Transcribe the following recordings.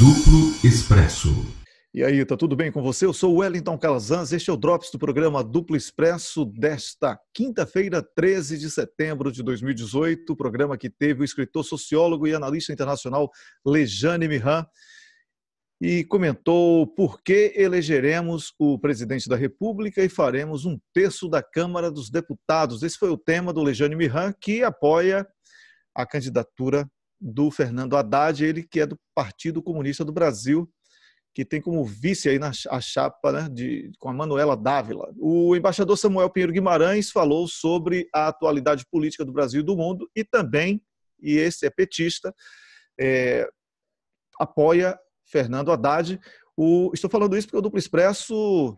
Duplo Expresso. E aí, tá tudo bem com você? Eu sou o Wellington Calazans, este é o Drops do programa Duplo Expresso desta quinta-feira, 13 de setembro de 2018, o programa que teve o escritor, sociólogo e analista internacional Lejane Mihan, e comentou por que elegeremos o presidente da República e faremos um terço da Câmara dos Deputados. Esse foi o tema do Lejane Mihan, que apoia a candidatura do Fernando Haddad, ele que é do Partido Comunista do Brasil, que tem como vice aí a chapa, né, com a Manuela Dávila. O embaixador Samuel Pinheiro Guimarães falou sobre a atualidade política do Brasil e do mundo e também, e esse é petista, apoia Fernando Haddad. Estou falando isso porque o Duplo Expresso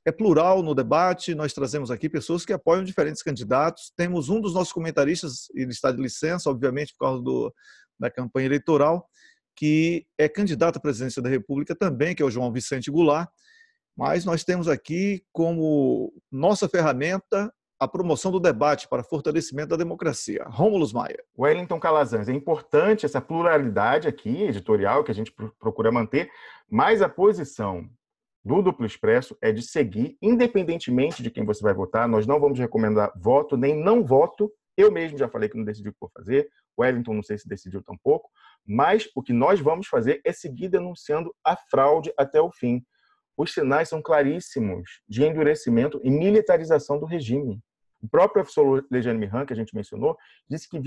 é plural no debate, nós trazemos aqui pessoas que apoiam diferentes candidatos. Temos um dos nossos comentaristas, ele está de licença, obviamente, por causa da campanha eleitoral, que é candidato à presidência da República também, que é o João Vicente Goulart, mas nós temos aqui como nossa ferramenta a promoção do debate para fortalecimento da democracia. Rômulo Maia. Wellington Calazans, é importante essa pluralidade aqui, editorial, que a gente procura manter, mas a posição do Duplo Expresso é de seguir, independentemente de quem você vai votar. Nós não vamos recomendar voto nem não voto. Eu mesmo já falei que não decidi o que vou fazer, o Wellington não sei se decidiu tampouco, mas o que nós vamos fazer é seguir denunciando a fraude até o fim. Os sinais são claríssimos de endurecimento e militarização do regime. O próprio professor Lejane Mihan, que a gente mencionou, disse que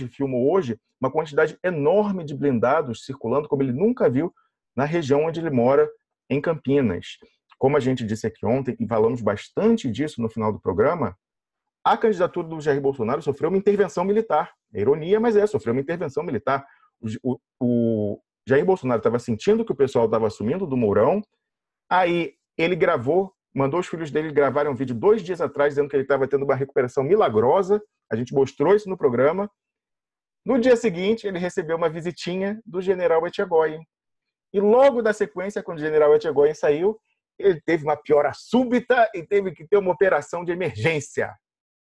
filmou hoje, uma quantidade enorme de blindados circulando, como ele nunca viu na região onde ele mora, em Campinas. Como a gente disse aqui ontem, e falamos bastante disso no final do programa, a candidatura do Jair Bolsonaro sofreu uma intervenção militar. É ironia, mas sofreu uma intervenção militar. O Jair Bolsonaro estava sentindo que o pessoal estava assumindo do Mourão, aí ele mandou os filhos dele gravarem um vídeo 2 dias atrás, dizendo que ele estava tendo uma recuperação milagrosa. A gente mostrou isso no programa. No dia seguinte, ele recebeu uma visitinha do general Etchegóin. E logo da sequência, quando o general Etchegóin saiu, ele teve uma piora súbita e teve que ter uma operação de emergência.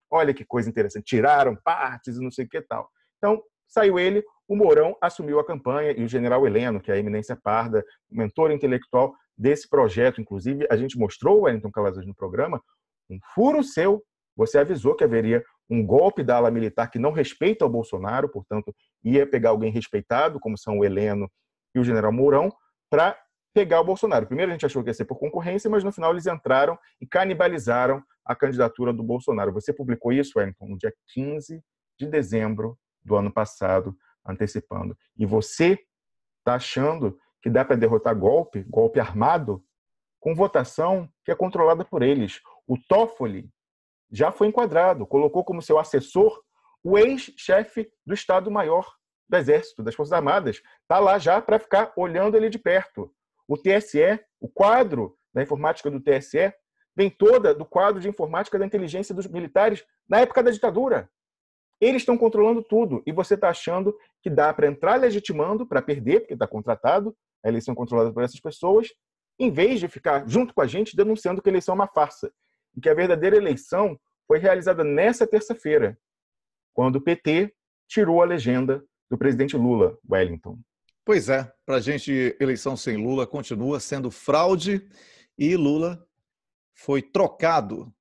Olha que coisa interessante. Tiraram partes e não sei o que tal. Então, saiu ele, o Mourão assumiu a campanha e o general Heleno, que é a eminência parda, mentor intelectual desse projeto. Inclusive, a gente mostrou, o Wellington Calazans, no programa, um furo seu. Você avisou que haveria um golpe da ala militar que não respeita o Bolsonaro, portanto, ia pegar alguém respeitado, como são o Heleno e o general Mourão, para pegar o Bolsonaro. Primeiro a gente achou que ia ser por concorrência, mas no final eles entraram e canibalizaram a candidatura do Bolsonaro. Você publicou isso, Wellington, no dia 15 de dezembro do ano passado, antecipando. E você está achando que dá para derrotar golpe armado, com votação que é controlada por eles. O Toffoli já foi enquadrado, colocou como seu assessor o ex-chefe do Estado-Maior do Exército, das Forças Armadas. Está lá já para ficar olhando ele de perto. O TSE, o quadro da informática do TSE, vem toda do quadro de informática da inteligência dos militares na época da ditadura. Eles estão controlando tudo. E você está achando que dá para entrar legitimando, para perder, porque está contratado, a eleição é controlada por essas pessoas, em vez de ficar junto com a gente denunciando que a eleição é uma farsa. E que a verdadeira eleição foi realizada nessa terça-feira, quando o PT tirou a legenda do presidente Lula, Wellington. Pois é, para a gente, eleição sem Lula continua sendo fraude e Lula foi trocado,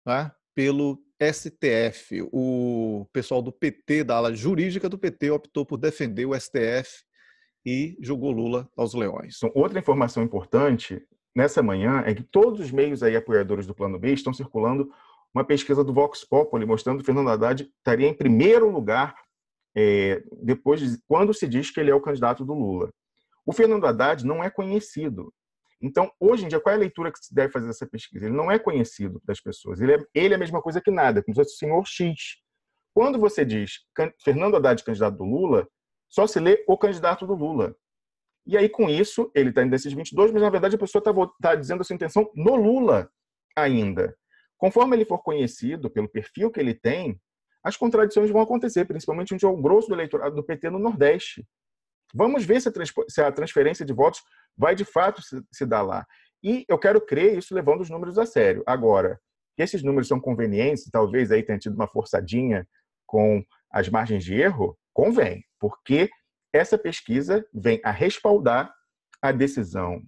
né, pelo STF. O pessoal do PT, da ala jurídica do PT, optou por defender o STF e jogou Lula aos leões. Então, outra informação importante nessa manhã é que todos os meios aí apoiadores do Plano B estão circulando uma pesquisa do Vox Populi mostrando que Fernando Haddad estaria em primeiro lugar quando se diz que ele é o candidato do Lula. O Fernando Haddad não é conhecido. Então, hoje em dia, qual é a leitura que se deve fazer dessa pesquisa? Ele não é conhecido das pessoas. Ele é a mesma coisa que nada, como se fosse o senhor X. Quando você diz Fernando Haddad, candidato do Lula, só se lê o candidato do Lula. E aí, com isso, ele está indo desses 22, mas, na verdade, a pessoa está dizendo a sua intenção no Lula ainda. Conforme ele for conhecido, pelo perfil que ele tem, as contradições vão acontecer, principalmente onde é o grosso do eleitorado do PT no Nordeste. Vamos ver se a transferência de votos vai, de fato, se dar lá. E eu quero crer isso levando os números a sério. Agora, que esses números são convenientes, talvez aí tenha tido uma forçadinha com as margens de erro, convém, porque essa pesquisa vem a respaldar a decisão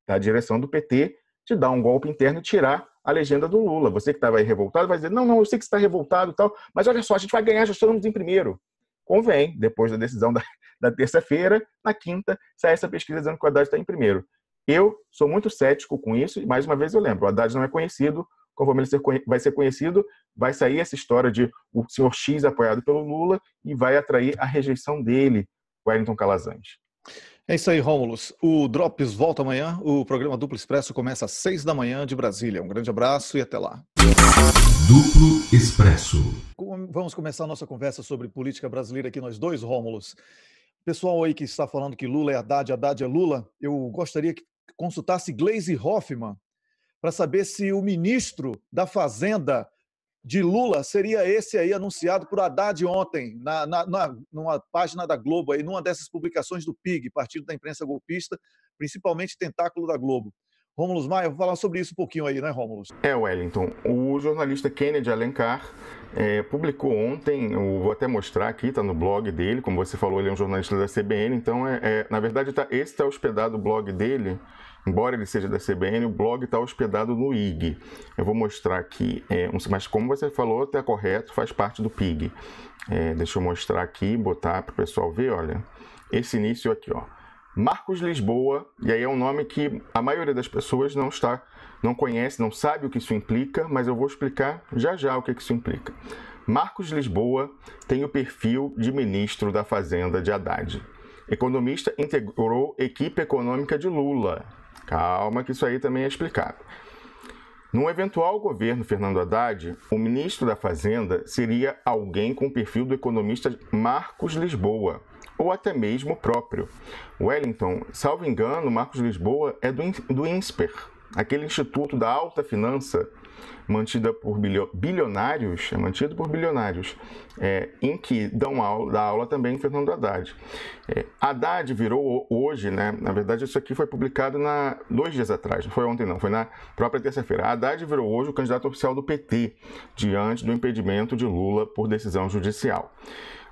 da direção do PT de dar um golpe interno e tirar a legenda do Lula. Você que estava aí revoltado vai dizer, não, eu sei que você está revoltado e tal, mas olha só, a gente vai ganhar, já estamos em primeiro. Convém, depois da decisão da terça-feira, na quinta, sai essa pesquisa dizendo que o Haddad está em primeiro. Eu sou muito cético com isso, e mais uma vez eu lembro, o Haddad não é conhecido, conforme ele vai ser conhecido, vai sair essa história de o senhor X apoiado pelo Lula e vai atrair a rejeição dele, Wellington Calazans. É isso aí, Rômulus. O Drops volta amanhã. O programa Duplo Expresso começa às 6 da manhã de Brasília. Um grande abraço e até lá. Duplo Expresso. Vamos começar a nossa conversa sobre política brasileira aqui, nós dois, Rômulus. Pessoal aí que está falando que Lula é Haddad, Haddad é Lula, eu gostaria que consultasse Gleisi Hoffmann para saber se o ministro da Fazenda de Lula seria esse aí anunciado por Haddad ontem, numa página da Globo, aí, numa dessas publicações do PIG, Partido da Imprensa Golpista, principalmente Tentáculo da Globo. Rômulus Maia, vou falar sobre isso um pouquinho aí, né, Rômulus? Wellington, o jornalista Kennedy Alencar publicou ontem, eu vou até mostrar aqui, está no blog dele, como você falou, ele é um jornalista da CBN, então, na verdade, esse está hospedado o blog dele, embora ele seja da CBN, o blog está hospedado no IG. Eu vou mostrar aqui, mas como você falou, está correto, faz parte do PIG. Deixa eu mostrar aqui, botar para o pessoal ver, olha, esse início aqui, ó. Marcos Lisboa, e aí é um nome que a maioria das pessoas não conhece, não sabe o que isso implica, mas eu vou explicar já o que isso implica. Marcos Lisboa tem o perfil de ministro da Fazenda de Haddad. Economista, integrou equipe econômica de Lula. Calma que isso aí também é explicado. Num eventual governo Fernando Haddad, o ministro da Fazenda seria alguém com o perfil do economista Marcos Lisboa, ou até mesmo o próprio. Wellington, salvo engano, Marcos Lisboa é do INSPER, aquele instituto da alta finança mantida por bilionários, em que dá aula também Fernando Haddad. Haddad virou hoje, né? Na verdade, isso aqui foi publicado 2 dias atrás, não foi ontem não, foi na própria terça-feira. Haddad virou hoje o candidato oficial do PT, diante do impedimento de Lula por decisão judicial.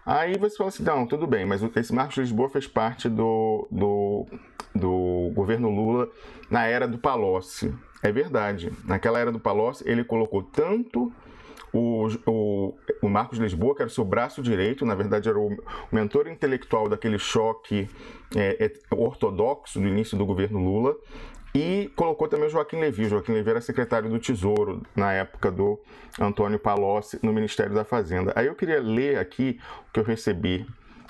Aí você fala assim, não, tudo bem, mas esse Marcos Lisboa fez parte do governo Lula na era do Palocci. É verdade, naquela era do Palocci ele colocou tanto o Marcos Lisboa, que era o seu braço direito, na verdade era o mentor intelectual daquele choque ortodoxo do início do governo Lula, e colocou também o Joaquim Levy. O Joaquim Levy era secretário do Tesouro na época do Antônio Palocci no Ministério da Fazenda. Aí eu queria ler aqui o que eu recebi,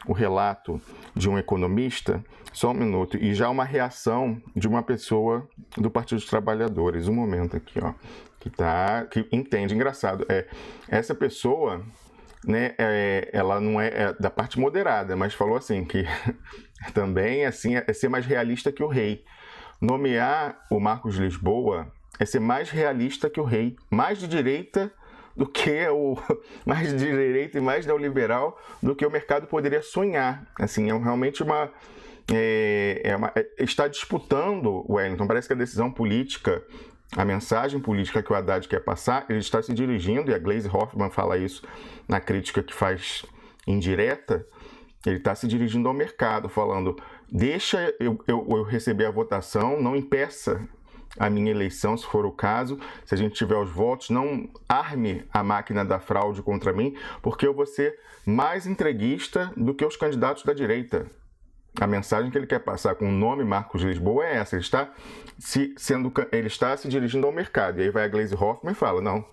o relato de um economista, só um minuto, e já uma reação de uma pessoa do Partido dos Trabalhadores. Um momento aqui, ó, que entende. Engraçado, essa pessoa, né, ela não é da parte moderada, mas falou assim que também assim, é ser mais realista que o rei. Nomear o Marcos Lisboa é ser mais realista que o rei, mais de direita do que mais de direita e mais neoliberal do que o mercado poderia sonhar. Assim, é realmente está disputando, Wellington, parece que a decisão política, a mensagem política que o Haddad quer passar, ele está se dirigindo, e a Gleisi Hoffmann fala isso na crítica que faz indireta, ele está se dirigindo ao mercado, falando, deixa eu receber a votação, não impeça a minha eleição, se for o caso, se a gente tiver os votos, não arme a máquina da fraude contra mim, porque eu vou ser mais entreguista do que os candidatos da direita. A mensagem que ele quer passar com o nome Marcos Lisboa é essa, ele está se dirigindo ao mercado. E aí vai a Gleisi Hoffmann e fala, não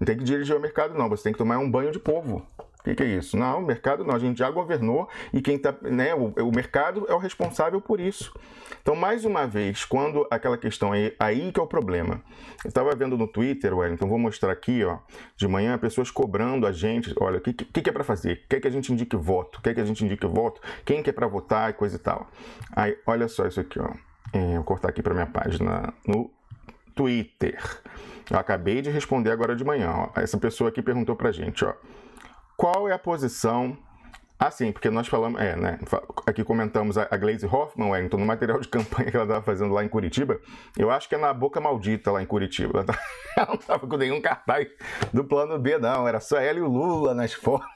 tem que dirigir ao mercado não, você tem que tomar um banho de povo. O que é isso? Não, o mercado não, a gente já governou e quem tá, né, o mercado é o responsável por isso. Então, mais uma vez, quando aquela questão aí que é o problema. Eu estava vendo no Twitter, Wellington, vou mostrar aqui, ó, de manhã, pessoas cobrando a gente, olha, o que é para fazer? Quer que a gente indique voto? Quer que a gente indique voto? Quem que é para votar e coisa e tal? Aí, olha só isso aqui, ó. Vou cortar aqui para minha página no Twitter. Eu acabei de responder agora de manhã, ó. Essa pessoa aqui perguntou pra gente, ó. Qual é a posição Ah, sim, porque nós falamos, né? Aqui comentamos a Gleisi Hoffmann, Wellington, no material de campanha que ela estava fazendo lá em Curitiba. Eu acho que é na Boca Maldita, lá em Curitiba. Ela não estava com nenhum cartaz do plano B, não. Era só ela e o Lula nas fotos.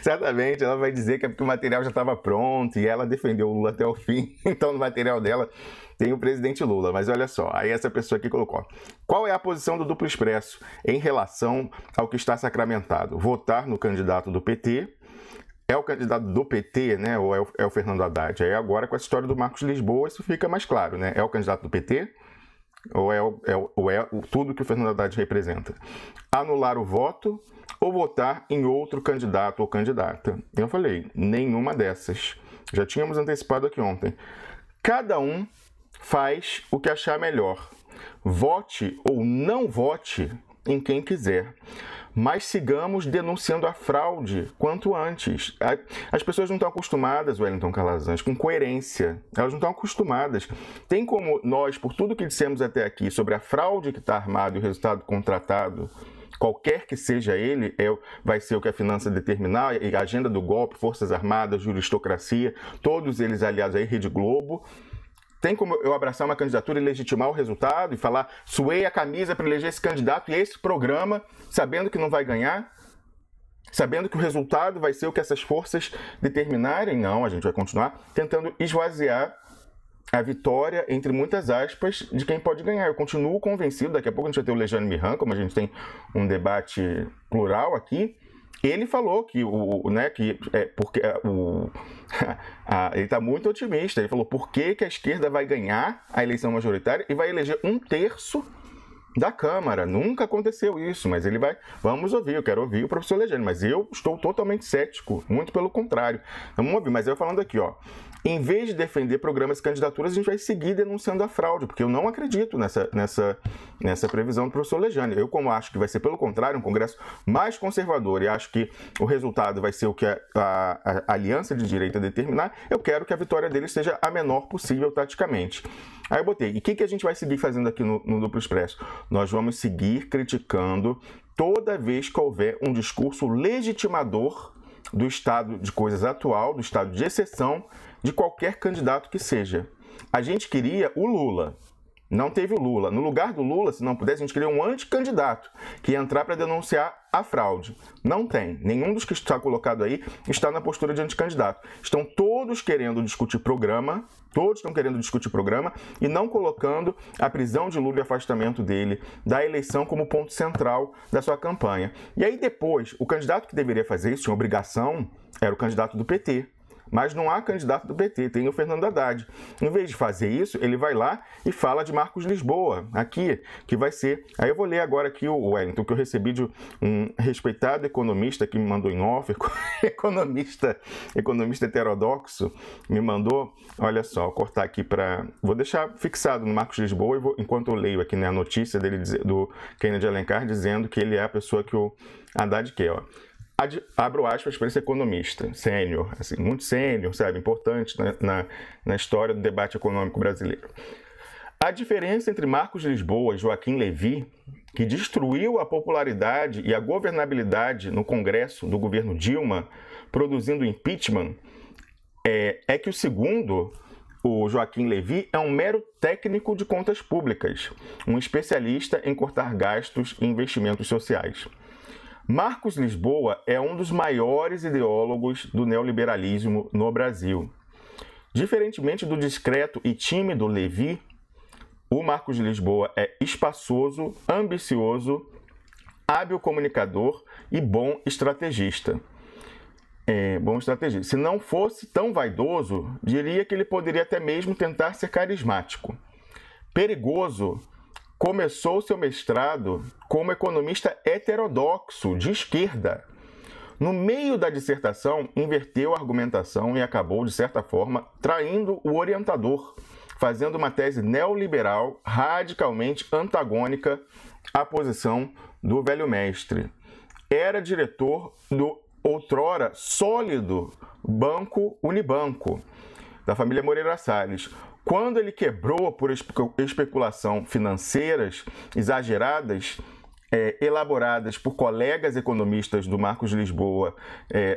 Certamente ela vai dizer que é porque o material já estava pronto e ela defendeu o Lula até o fim. Então, no material dela tem o presidente Lula. Mas olha só, aí essa pessoa aqui colocou: qual é a posição do Duplo Expresso em relação ao que está sacramentado? Votar no candidato do PT. É o candidato do PT, né? Ou é o Fernando Haddad? Aí agora, com a história do Marcos Lisboa, isso fica mais claro, né? É o candidato do PT? Ou é tudo que o Fernando Haddad representa? Anular o voto ou votar em outro candidato ou candidata? Eu falei, nenhuma dessas. Já tínhamos antecipado aqui ontem. Cada um faz o que achar melhor. Vote ou não vote em quem quiser. Mas sigamos denunciando a fraude quanto antes. As pessoas não estão acostumadas, Wellington Calazans, com coerência. Elas não estão acostumadas. Tem como nós, por tudo que dissemos até aqui sobre a fraude que está armada e o resultado contratado, qualquer que seja ele, vai ser o que a finança determinar, a agenda do golpe, Forças Armadas, juristocracia, todos eles aliados aí, Rede Globo. Tem como eu abraçar uma candidatura e legitimar o resultado e falar, suei a camisa para eleger esse candidato e esse programa, sabendo que não vai ganhar? Sabendo que o resultado vai ser o que essas forças determinarem? Não, a gente vai continuar tentando esvaziar a vitória, entre muitas aspas, de quem pode ganhar. Eu continuo convencido, daqui a pouco a gente vai ter o Lejane Mihan, como a gente tem um debate plural aqui. Ele falou que ele está muito otimista. Ele falou por que a esquerda vai ganhar a eleição majoritária e vai eleger 1/3 da Câmara. Nunca aconteceu isso, mas ele vai. Vamos ouvir, eu quero ouvir o professor Lejane, mas eu estou totalmente cético, muito pelo contrário. Vamos ouvir, mas eu falando aqui, ó. Em vez de defender programas e candidaturas, a gente vai seguir denunciando a fraude, porque eu não acredito nessa previsão do professor Lejane. Eu, como acho que vai ser, pelo contrário, um Congresso mais conservador e acho que o resultado vai ser o que a aliança de direita determinar, eu quero que a vitória dele seja a menor possível taticamente. Aí eu botei, e o que a gente vai seguir fazendo aqui no Duplo Expresso? Nós vamos seguir criticando toda vez que houver um discurso legitimador do estado de coisas atual, do estado de exceção, de qualquer candidato que seja. A gente queria o Lula. Não teve o Lula. No lugar do Lula, se não pudesse, a gente queria um anticandidato que ia entrar para denunciar a fraude. Não tem. Nenhum dos que está colocado aí está na postura de anticandidato. Estão todos querendo discutir programa, e não colocando a prisão de Lula e afastamento dele da eleição como ponto central da sua campanha. E aí depois, o candidato que deveria fazer isso, tinha obrigação, era o candidato do PT. Mas não há candidato do PT, tem o Fernando Haddad. Em vez de fazer isso, ele vai lá e fala de Marcos Lisboa, aqui, que vai ser... Aí eu vou ler agora aqui o Wellington, que eu recebi de um respeitado economista que me mandou em off, economista heterodoxo, me mandou, olha só, vou cortar aqui para... Vou deixar fixado no Marcos Lisboa, enquanto eu leio aqui, né, a notícia dele, do Kennedy Alencar, dizendo que ele é a pessoa que o Haddad quer, ó. Abro aspas para esse economista, sênior, assim, muito sênior, sabe, importante na história do debate econômico brasileiro. A diferença entre Marcos Lisboa e Joaquim Levy, que destruiu a popularidade e a governabilidade no Congresso do governo Dilma, produzindo impeachment, é que o segundo, o Joaquim Levy, é um mero técnico de contas públicas, um especialista em cortar gastos e investimentos sociais. Marcos Lisboa é um dos maiores ideólogos do neoliberalismo no Brasil. Diferentemente do discreto e tímido Levy, o Marcos Lisboa é espaçoso, ambicioso, hábil comunicador e bom estrategista. Se não fosse tão vaidoso, diria que ele poderia até mesmo tentar ser carismático. Perigoso, começou seu mestrado como economista heterodoxo, de esquerda. No meio da dissertação, inverteu a argumentação e acabou, de certa forma, traindo o orientador, fazendo uma tese neoliberal radicalmente antagônica à posição do velho mestre. Era diretor do outrora sólido Banco Unibanco, da família Moreira Salles. Quando ele quebrou por especulação financeiras exageradas, elaboradas por colegas economistas do Marcos Lisboa,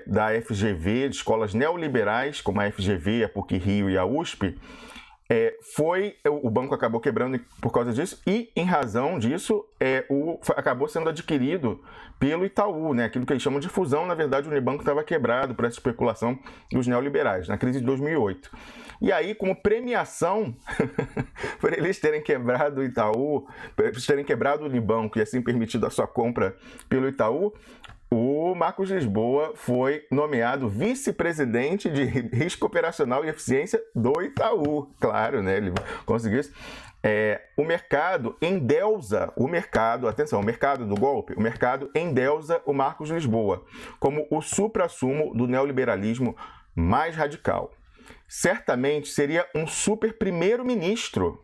da FGV, de escolas neoliberais, como a FGV, a PUC-Rio e a USP, o banco acabou quebrando por causa disso e, em razão disso, acabou sendo adquirido pelo Itaú, né? Aquilo que eles chamam de fusão. Na verdade, o Unibanco estava quebrado por essa especulação dos neoliberais, na crise de 2008. E aí, como premiação por eles terem quebrado o Itaú, por eles terem quebrado o Unibanco e assim permitido a sua compra pelo Itaú, o Marcos Lisboa foi nomeado vice-presidente de risco operacional e eficiência do Itaú. Claro, né? Ele conseguiu isso. O mercado endeusa atenção, o mercado do golpe, o mercado endeusa o Marcos Lisboa como o suprassumo do neoliberalismo mais radical. Certamente seria um super primeiro-ministro,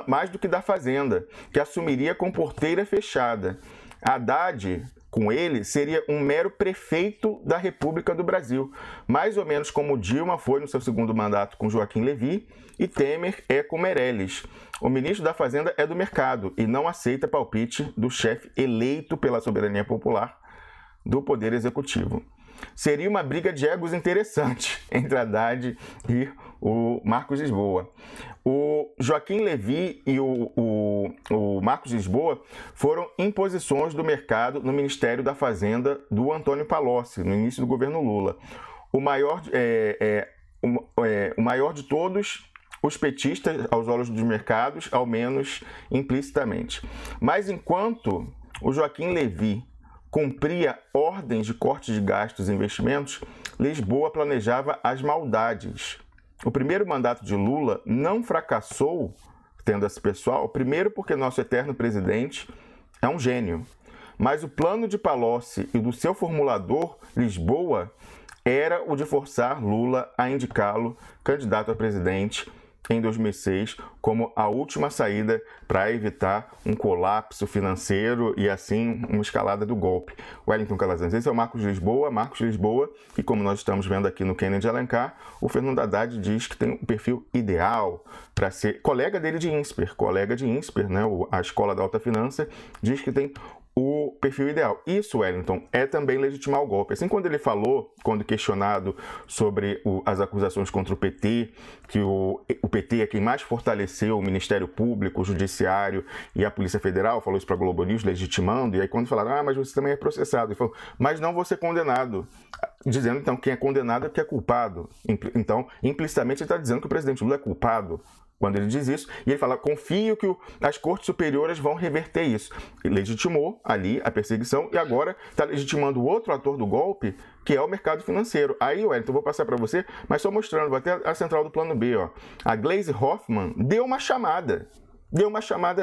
mais do que da Fazenda, que assumiria com porteira fechada. Haddad, com ele, seria um mero prefeito da República do Brasil, mais ou menos como Dilma foi no seu segundo mandato com Joaquim Levy e Temer é com Meirelles. O ministro da Fazenda é do mercado e não aceita palpite do chefe eleito pela soberania popular do Poder Executivo. Seria uma briga de egos interessante entre Haddad e o Marcos Lisboa. O Joaquim Levy e o Marcos Lisboa foram imposições do mercado no Ministério da Fazenda do Antônio Palocci, no início do governo Lula. O maior de todos os petistas, aos olhos dos mercados, ao menos implicitamente. Mas enquanto o Joaquim Levy cumpria ordens de corte de gastos e investimentos, Lisboa planejava as maldades. O primeiro mandato de Lula não fracassou tendo esse pessoal, primeiro porque nosso eterno presidente é um gênio. Mas o plano de Palocci e do seu formulador, Lisboa, era o de forçar Lula a indicá-lo candidato a presidente em 2006 como a última saída para evitar um colapso financeiro e assim uma escalada do golpe. Wellington Calazans, esse é o Marcos Lisboa, que como nós estamos vendo aqui no Kennedy Alencar, o Fernando Haddad diz que tem um perfil ideal para ser colega dele de INSPER, né, a Escola da Alta Finança, diz que tem o perfil ideal. Isso, Wellington, é também legitimar o golpe. Assim, quando ele falou, quando questionado sobre as acusações contra o PT, que o PT é quem mais fortaleceu o Ministério Público, o Judiciário e a Polícia Federal, falou isso para a Globo News, legitimando, e aí quando falaram, mas você também é processado, ele falou, mas não vou ser condenado. Dizendo, então, quem é condenado é porque é culpado. Então, implicitamente, ele está dizendo que o presidente Lula é culpado quando ele diz isso, e ele fala, confio que as cortes superiores vão reverter isso. Ele legitimou ali a perseguição e agora está legitimando o outro ator do golpe, que é o mercado financeiro. Aí, Wellington, eu vou passar para você, mas só mostrando, vou até a central do plano B. Ó. A Gleisi Hoffmann deu uma chamada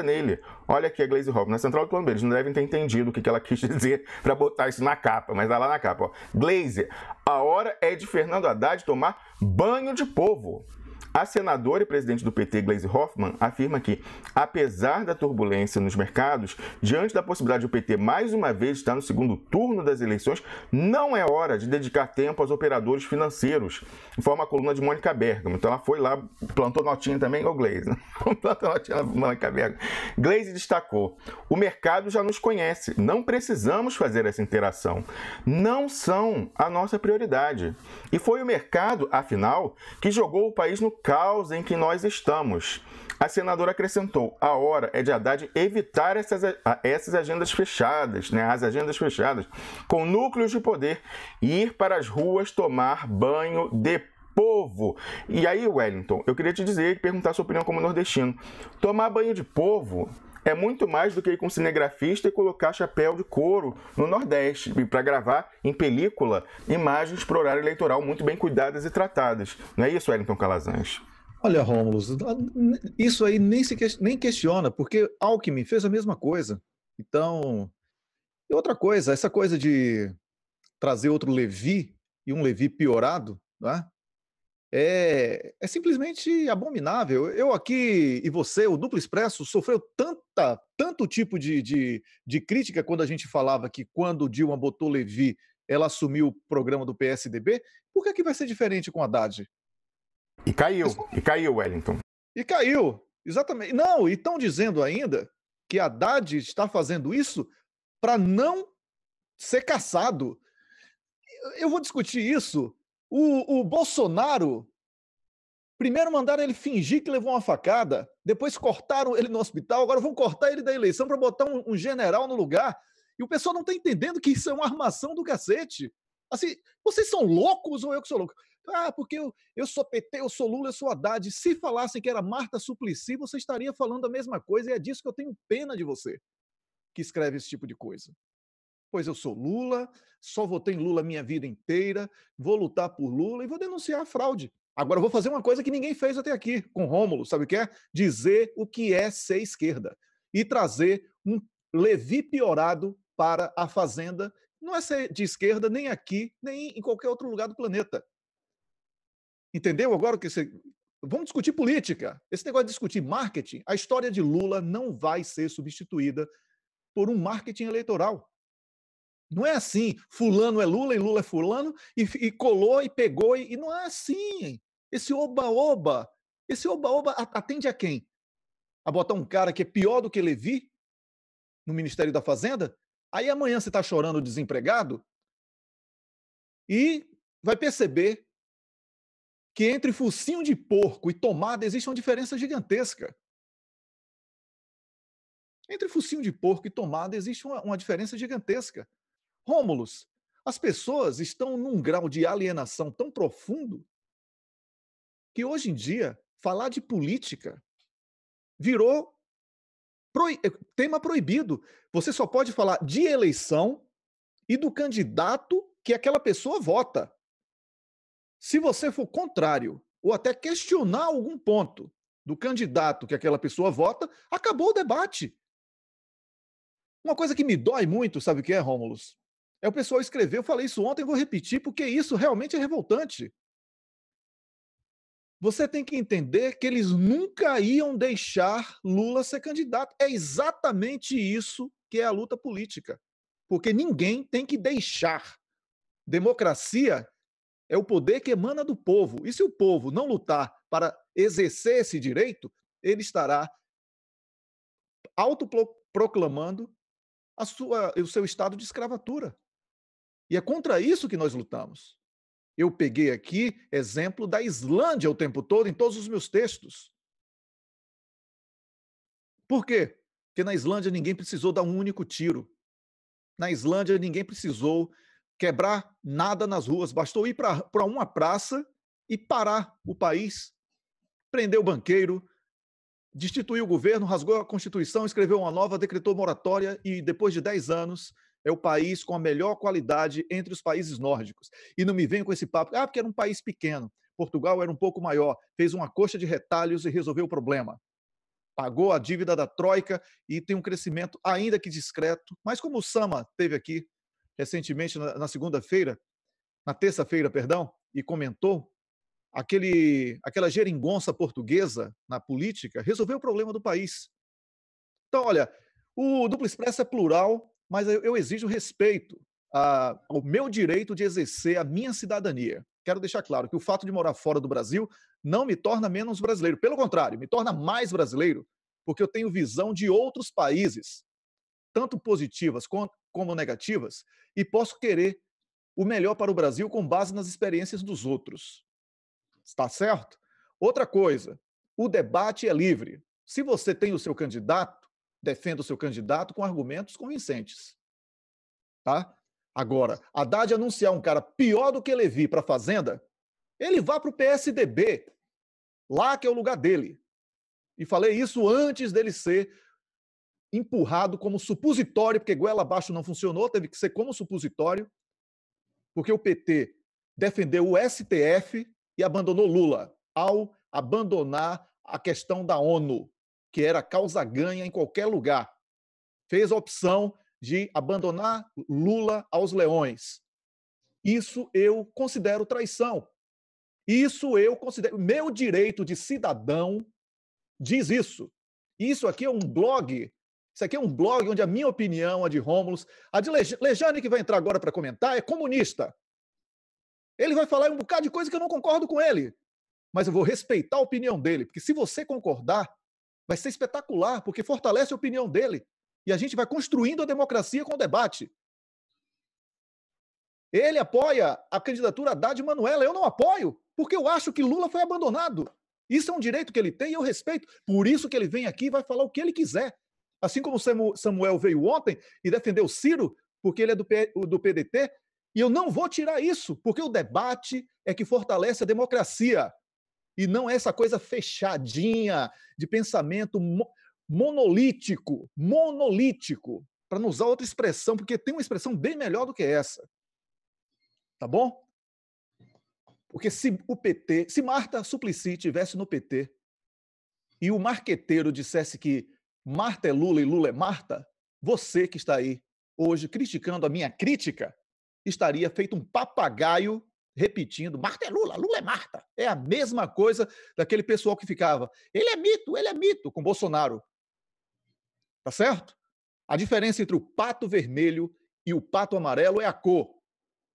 nele. Olha aqui a Gleisi Hoffmann, na central do plano B. Eles não devem ter entendido o que ela quis dizer para botar isso na capa, mas tá lá na capa. Ó. Gleisi, a hora é de Fernando Haddad tomar banho de povo. A senadora e presidente do PT, Gleisi Hoffmann, afirma que, apesar da turbulência nos mercados, diante da possibilidade do PT mais uma vez estar no segundo turno das eleições, não é hora de dedicar tempo aos operadores financeiros, informa a coluna de Mônica Bergamo. Então ela foi lá, plantou notinha também, ô Gleisi, plantou notinha na Mônica Bergamo. Gleisi destacou, o mercado já nos conhece, não precisamos fazer essa interação, não são a nossa prioridade. E foi o mercado, afinal, que jogou o país no caos em que nós estamos. A senadora acrescentou, a hora é de Haddad evitar essas agendas fechadas, né, as agendas fechadas, com núcleos de poder, e ir para as ruas tomar banho de povo. E aí, Wellington, eu queria te dizer e perguntar a sua opinião como nordestino. Tomar banho de povo é muito mais do que ir com cinegrafista e colocar chapéu de couro no Nordeste para gravar em película imagens para o horário eleitoral muito bem cuidadas e tratadas. Não é isso, Wellington Calazans? Olha, Rômulo, isso aí nem questiona, porque Alckmin fez a mesma coisa. Então, e outra coisa, essa coisa de trazer outro Levy e um Levy piorado, né? É simplesmente abominável. Eu aqui e você, o Duplo Expresso, sofreu tanto tipo de crítica quando a gente falava que quando Dilma botou Levy, ela assumiu o programa do PSDB. Por que vai ser diferente com Haddad? E caiu, Wellington. E caiu, exatamente. Não, e estão dizendo ainda que Haddad está fazendo isso para não ser caçado. Eu vou discutir isso. O Bolsonaro, primeiro mandaram ele fingir que levou uma facada, depois cortaram ele no hospital, agora vão cortar ele da eleição para botar um general no lugar. E o pessoal não está entendendo que isso é uma armação do cacete. Assim, vocês são loucos ou eu que sou louco? Ah, porque eu sou PT, eu sou Lula, eu sou Haddad. Se falassem que era Marta Suplicy, você estaria falando a mesma coisa, e é disso que eu tenho pena de você, que escreve esse tipo de coisa. Pois eu sou Lula, só votei em Lula a minha vida inteira, vou lutar por Lula e vou denunciar a fraude. Agora eu vou fazer uma coisa que ninguém fez até aqui com Rômulo, sabe o que é? Dizer o que é ser esquerda e trazer um Levi piorado para a Fazenda. Não é ser de esquerda nem aqui, nem em qualquer outro lugar do planeta. Entendeu agora o que você... Vamos discutir política. Esse negócio de discutir marketing, a história de Lula não vai ser substituída por um marketing eleitoral. Não é assim, fulano é Lula e Lula é fulano, e colou e pegou, e não é assim. Esse oba-oba atende a quem? A botar um cara que é pior do que Levi no Ministério da Fazenda? Aí amanhã você está chorando desempregado e vai perceber que entre focinho de porco e tomada existe uma diferença gigantesca. Entre focinho de porco e tomada existe uma diferença gigantesca. Rômulus, as pessoas estão num grau de alienação tão profundo que hoje em dia falar de política virou tema proibido. Você só pode falar de eleição e do candidato que aquela pessoa vota. Se você for contrário ou até questionar algum ponto do candidato que aquela pessoa vota, acabou o debate. Uma coisa que me dói muito, sabe o que é, Rômulus? É o pessoal escrever, eu falei isso ontem, vou repetir, porque isso realmente é revoltante. Você tem que entender que eles nunca iam deixar Lula ser candidato. É exatamente isso que é a luta política. Porque ninguém tem que deixar. Democracia é o poder que emana do povo. E se o povo não lutar para exercer esse direito, ele estará autoproclamando o seu estado de escravatura. E é contra isso que nós lutamos. Eu peguei aqui exemplo da Islândia o tempo todo, em todos os meus textos. Por quê? Porque na Islândia ninguém precisou dar um único tiro. Na Islândia ninguém precisou quebrar nada nas ruas, bastou ir para uma praça e parar o país, prender o banqueiro, destituiu o governo, rasgou a Constituição, escreveu uma nova, decretou moratória e depois de 10 anos é o país com a melhor qualidade entre os países nórdicos. E não me venha com esse papo, porque era um país pequeno, Portugal era um pouco maior, fez uma coxa de retalhos e resolveu o problema. Pagou a dívida da Troika e tem um crescimento ainda que discreto, mas como o Sama teve aqui recentemente na segunda-feira, na terça-feira, perdão, e comentou, aquela geringonça portuguesa na política resolveu o problema do país. Então, olha, o Duplo Expresso é plural, mas eu exijo respeito ao meu direito de exercer a minha cidadania. Quero deixar claro que o fato de morar fora do Brasil não me torna menos brasileiro. Pelo contrário, me torna mais brasileiro, porque eu tenho visão de outros países, tanto positivas como negativas, e posso querer o melhor para o Brasil com base nas experiências dos outros. Está certo? Outra coisa, o debate é livre. Se você tem o seu candidato, defenda o seu candidato com argumentos convincentes. Tá? Agora, Haddad anunciar um cara pior do que Levi para a Fazenda, ele vá para o PSDB, lá que é o lugar dele. E falei isso antes dele ser empurrado como supositório, porque goela abaixo não funcionou, teve que ser como supositório, porque o PT defendeu o STF e abandonou Lula, ao abandonar a questão da ONU, que era causa ganha em qualquer lugar. Fez a opção de abandonar Lula aos leões. Isso eu considero traição. Isso eu considero... Meu direito de cidadão diz isso. Isso aqui é um blog. Isso aqui é um blog onde a minha opinião, a de Rômulus, a de Lejane, que vai entrar agora para comentar, é comunista. Ele vai falar um bocado de coisa que eu não concordo com ele. Mas eu vou respeitar a opinião dele, porque se você concordar, vai ser espetacular, porque fortalece a opinião dele. E a gente vai construindo a democracia com o debate. Ele apoia a candidatura Haddad e Manuela. Eu não apoio, porque eu acho que Lula foi abandonado. Isso é um direito que ele tem e eu respeito. Por isso que ele vem aqui e vai falar o que ele quiser. Assim como Samuel veio ontem e defendeu Ciro, porque ele é do PDT, e eu não vou tirar isso, porque o debate é que fortalece a democracia. E não essa coisa fechadinha de pensamento monolítico, para não usar outra expressão, porque tem uma expressão bem melhor do que essa. Tá bom? Porque se Marta Suplicy tivesse no PT e o marqueteiro dissesse que Marta é Lula e Lula é Marta, você que está aí hoje criticando a minha crítica, estaria feito um papagaio repetindo, Marta é Lula, Lula é Marta. É a mesma coisa daquele pessoal que ficava, ele é mito, com Bolsonaro. Tá certo? A diferença entre o pato vermelho e o pato amarelo é a cor.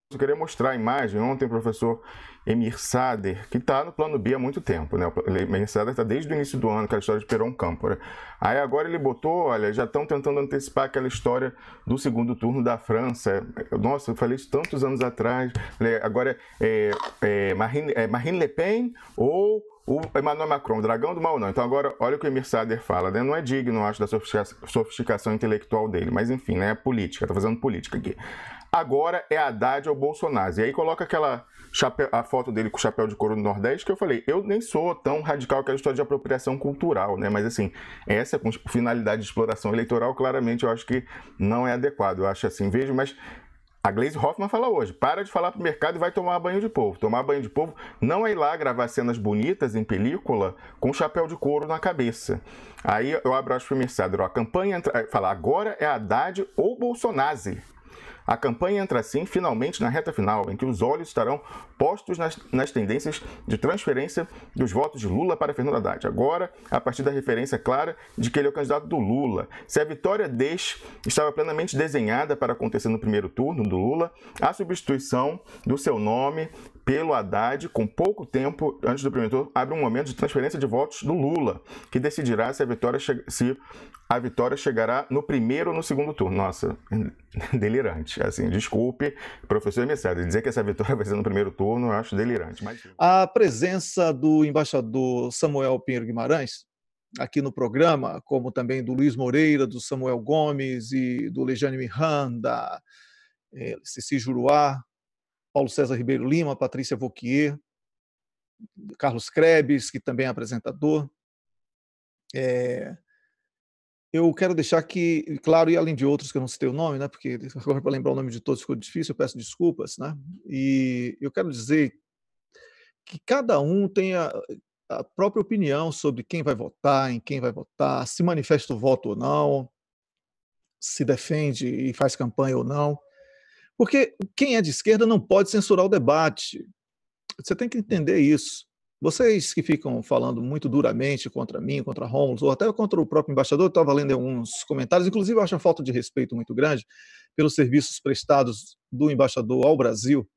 Eu queria mostrar a imagem ontem, o professor Emir Sader, que está no plano B há muito tempo, né? O Emir Sader está desde o início do ano, aquela história de Perón Câmpora. Aí agora ele botou, olha, já estão tentando antecipar aquela história do segundo turno da França. Nossa, eu falei isso tantos anos atrás. Agora Marine Le Pen ou o Emmanuel Macron, o dragão do mal não. Então agora, olha o que o Emir Sader fala, né? Não é digno, acho, da sofisticação intelectual dele, mas enfim, né? É política, está fazendo política aqui. Agora é Haddad ou Bolsonaro. E aí coloca a foto dele com o chapéu de couro do Nordeste, que eu falei, eu nem sou tão radical que a história de apropriação cultural, né? Mas assim, essa com finalidade de exploração eleitoral, claramente eu acho que não é adequado. Eu acho assim, vejo, mas a Gleisi Hoffmann fala hoje, para de falar pro mercado e vai tomar banho de povo. Tomar banho de povo não é ir lá gravar cenas bonitas em película com chapéu de couro na cabeça. Aí eu abro as primeiradas, a campanha fala, agora é Haddad ou Bolsonaro. A campanha entra assim, finalmente, na reta final, em que os olhos estarão postos nas tendências de transferência dos votos de Lula para Fernando Haddad. Agora, a partir da referência clara de que ele é o candidato do Lula. Se a vitória deste estava plenamente desenhada para acontecer no primeiro turno do Lula, a substituição do seu nome pelo Haddad, com pouco tempo antes do primeiro turno, abre um momento de transferência de votos do Lula, que decidirá se a vitória chegará no primeiro ou no segundo turno. Nossa, delirante. Assim, desculpe, professor Emissado, dizer que essa vitória vai ser no primeiro turno, eu acho delirante. Mas... A presença do embaixador Samuel Pinheiro Guimarães aqui no programa, como também do Luiz Moreira, do Samuel Gomes e do Lejane Mihan, da Ceci Juruá, Paulo César Ribeiro Lima, Patrícia Vauquier, Carlos Krebs, que também é apresentador. Eu quero deixar aqui, claro, e além de outros que eu não citei o nome, né, porque agora para lembrar o nome de todos ficou difícil, eu peço desculpas, né, e eu quero dizer que cada um tem a própria opinião sobre quem vai votar, em quem vai votar, se manifesta o voto ou não, se defende e faz campanha ou não, porque quem é de esquerda não pode censurar o debate. Você tem que entender isso. Vocês que ficam falando muito duramente contra mim, contra Rômulo, ou até contra o próprio embaixador, eu estava lendo alguns comentários, inclusive eu acho a falta de respeito muito grande pelos serviços prestados do embaixador ao Brasil,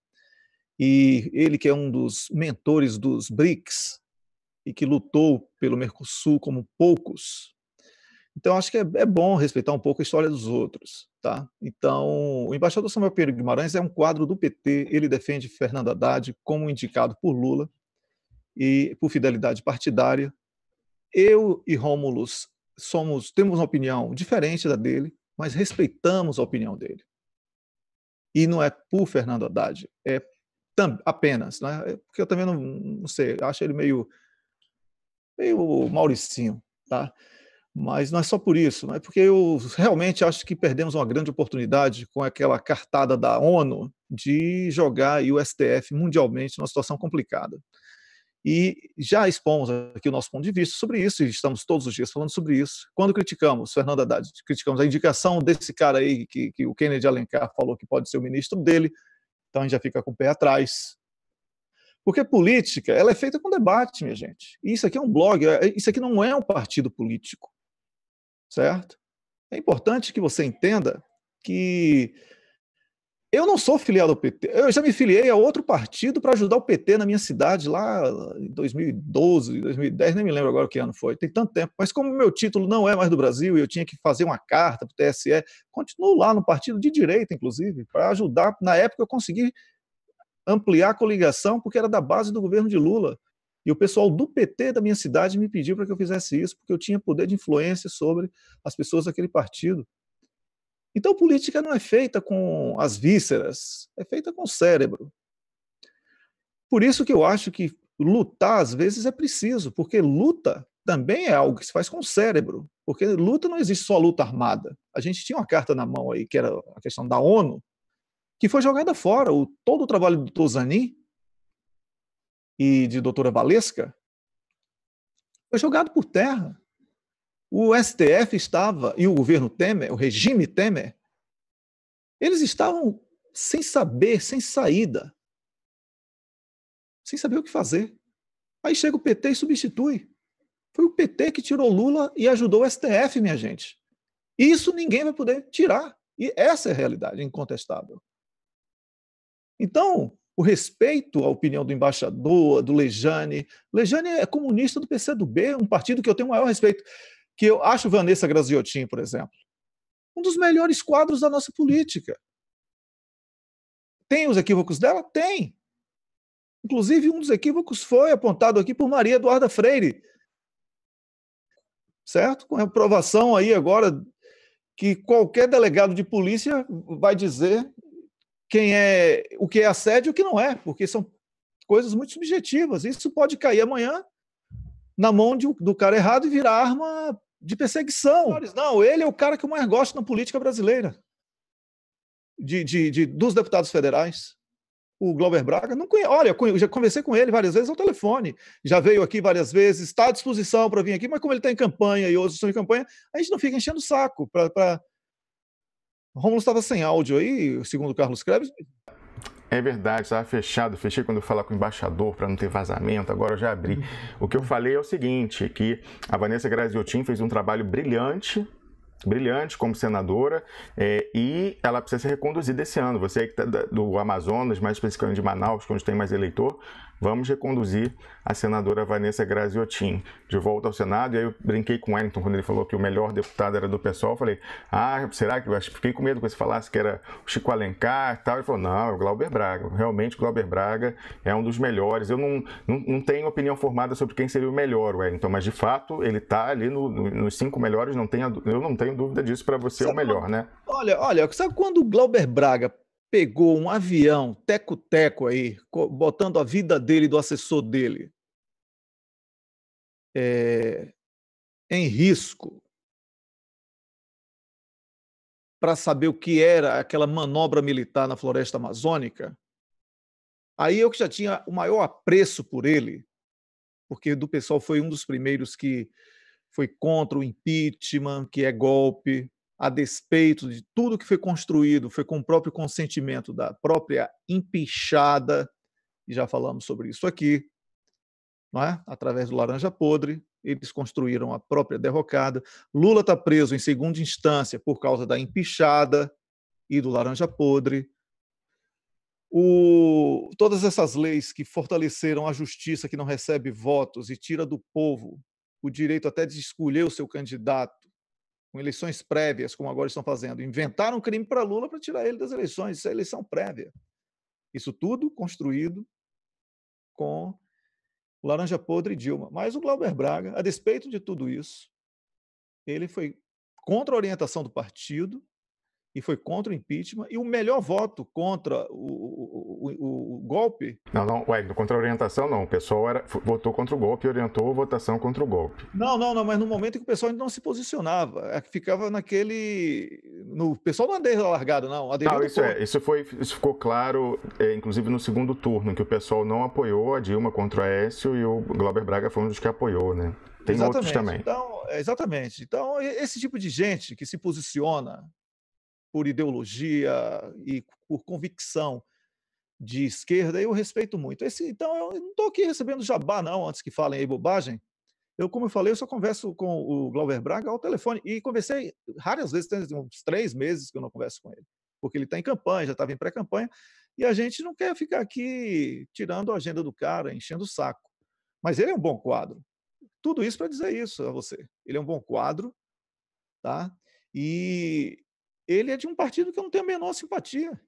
e ele que é um dos mentores dos BRICS, e que lutou pelo Mercosul como poucos. Então, acho que é bom respeitar um pouco a história dos outros. Tá? Então, o embaixador Samuel Pinheiro Guimarães é um quadro do PT, ele defende Fernando Haddad como indicado por Lula, e por fidelidade partidária. Eu e Rômulo temos uma opinião diferente da dele, mas respeitamos a opinião dele. E não é por Fernando Haddad, é apenas, né? Porque eu também não sei, acho ele meio Mauricinho, tá? Mas não é só por isso, não é porque eu realmente acho que perdemos uma grande oportunidade com aquela cartada da ONU de jogar o STF mundialmente numa situação complicada. E já expomos aqui o nosso ponto de vista sobre isso, e estamos todos os dias falando sobre isso. Quando criticamos Fernando Haddad, criticamos a indicação desse cara aí, que o Kennedy Alencar falou que pode ser o ministro dele, então a gente já fica com o pé atrás. Porque política, ela é feita com debate, minha gente. E isso aqui é um blog, isso aqui não é um partido político, certo? É importante que você entenda que Eu não sou filiado ao PT. Eu já me filiei a outro partido para ajudar o PT na minha cidade lá em 2012, 2010, nem me lembro agora que ano foi. Tem tanto tempo. Mas como meu título não é mais do Brasil e eu tinha que fazer uma carta para o TSE, continuo lá no partido de direita, inclusive, para ajudar. Na época eu consegui ampliar a coligação porque era da base do governo de Lula. E o pessoal do PT da minha cidade me pediu para que eu fizesse isso, porque eu tinha poder de influência sobre as pessoas daquele partido. Então, política não é feita com as vísceras, é feita com o cérebro. Por isso que eu acho que lutar, às vezes, é preciso, porque luta também é algo que se faz com o cérebro. Porque luta não existe só luta armada. A gente tinha uma carta na mão aí, que era a questão da ONU, que foi jogada fora. Todo o trabalho do Dr. Zanin e de doutora Valesca foi jogado por terra. O STF estava, e o governo Temer, o regime Temer, eles estavam sem saber, sem saída, sem saber o que fazer. Aí chega o PT e substitui. Foi o PT que tirou Lula e ajudou o STF, minha gente. Isso ninguém vai poder tirar. E essa é a realidade incontestável. Então, o respeito à opinião do embaixador, do Lejane. Lejane é comunista do PCdoB, um partido que eu tenho o maior respeito. Que eu acho Vanessa Graziotin, por exemplo, um dos melhores quadros da nossa política. Tem os equívocos dela? Tem. Inclusive, um dos equívocos foi apontado aqui por Maria Eduarda Freire, certo? Com a aprovação aí agora que qualquer delegado de polícia vai dizer o que é assédio e o que não é, porque são coisas muito subjetivas. Isso pode cair amanhã na mão do cara errado e virar arma de perseguição. Não, ele é o cara que eu mais gosto na política brasileira, dos deputados federais. O Glauber Braga, não conheço. Olha, eu já conversei com ele várias vezes ao telefone, já veio aqui várias vezes, está à disposição para vir aqui, mas como ele está em campanha e outros estão em campanha, a gente não fica enchendo o saco. O Rômulo estava sem áudio aí, segundo o Carlos Krebs. É verdade, estava fechado. Fechei quando eu falar com o embaixador para não ter vazamento, agora eu já abri. O que eu falei é o seguinte, que a Vanessa Graziotin fez um trabalho brilhante como senadora, e ela precisa ser reconduzida esse ano. Você que tá do Amazonas, mais especificamente de Manaus, onde tem mais eleitor, vamos reconduzir a senadora Vanessa Graziotin de volta ao Senado. E aí eu brinquei com o Wellington quando ele falou que o melhor deputado era do PSOL. Eu falei, será que eu fiquei com medo que você falasse que era o Chico Alencar e tal? Ele falou, não, é o Glauber Braga. Realmente o Glauber Braga é um dos melhores. Eu não tenho opinião formada sobre quem seria o melhor, Wellington, mas de fato ele está ali nos 5 melhores, eu não tenho dúvida disso, para você é o melhor, né? Olha, sabe quando o Glauber Braga pegou um avião, teco-teco aí, botando a vida dele e do assessor dele em risco para saber o que era aquela manobra militar na floresta amazônica, aí eu que já tinha o maior apreço por ele, porque do pessoal foi um dos primeiros que foi contra o impeachment, que é golpe, a despeito de tudo que foi construído, foi com o próprio consentimento da própria empichada, e já falamos sobre isso aqui, não é? Através do Laranja Podre, eles construíram a própria derrocada. Lula está preso em segunda instância por causa da empichada e do Laranja Podre. Todas essas leis que fortaleceram a justiça que não recebe votos e tira do povo o direito até de escolher o seu candidato, com eleições prévias, como agora estão fazendo. Inventaram um crime para Lula para tirar ele das eleições. Isso é eleição prévia. Isso tudo construído com Laranja Podre e Dilma. Mas o Glauber Braga, a despeito de tudo isso, ele foi contra a orientação do partido e foi contra o impeachment, e o melhor voto contra o golpe... Não, contra a orientação não, o pessoal votou contra o golpe e orientou a votação contra o golpe. Não, mas no momento em que o pessoal ainda não se posicionava, ficava o pessoal não aderiu à largada, não. Isso ficou claro, inclusive no segundo turno, que o pessoal não apoiou a Dilma contra o Aécio e o Glauber Braga foi um dos que apoiou, né? Tem outros também. Exatamente. Então, esse tipo de gente que se posiciona por ideologia e por convicção de esquerda, eu respeito muito. Então, eu não estou aqui recebendo jabá, não, antes que falem aí bobagem. Como eu falei, eu só converso com o Glauber Braga ao telefone, e conversei várias vezes, tem uns 3 meses que eu não converso com ele. porque ele está em campanha, já estava em pré-campanha, e a gente não quer ficar aqui tirando a agenda do cara, enchendo o saco. Mas ele é um bom quadro. Tudo isso para dizer isso a você. Ele é um bom quadro, tá? E ele é de um partido que eu não tenho a menor simpatia.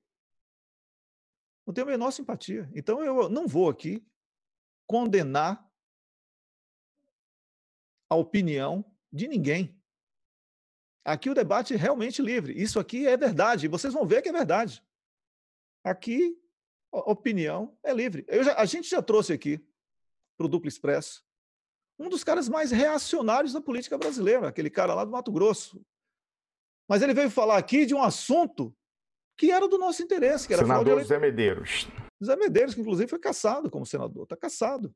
Não tenho a menor simpatia. Então eu não vou aqui condenar a opinião de ninguém. Aqui o debate é realmente livre. Isso aqui é verdade. E vocês vão ver que é verdade. Aqui a opinião é livre. A gente já trouxe aqui para o Duplo Expresso um dos caras mais reacionários da política brasileira, aquele cara lá do Mato Grosso. Mas ele veio falar aqui de um assunto que era do nosso interesse, que era fraude Senador Zé eleitoral. Medeiros. Zé Medeiros, que inclusive foi cassado como senador. Está cassado.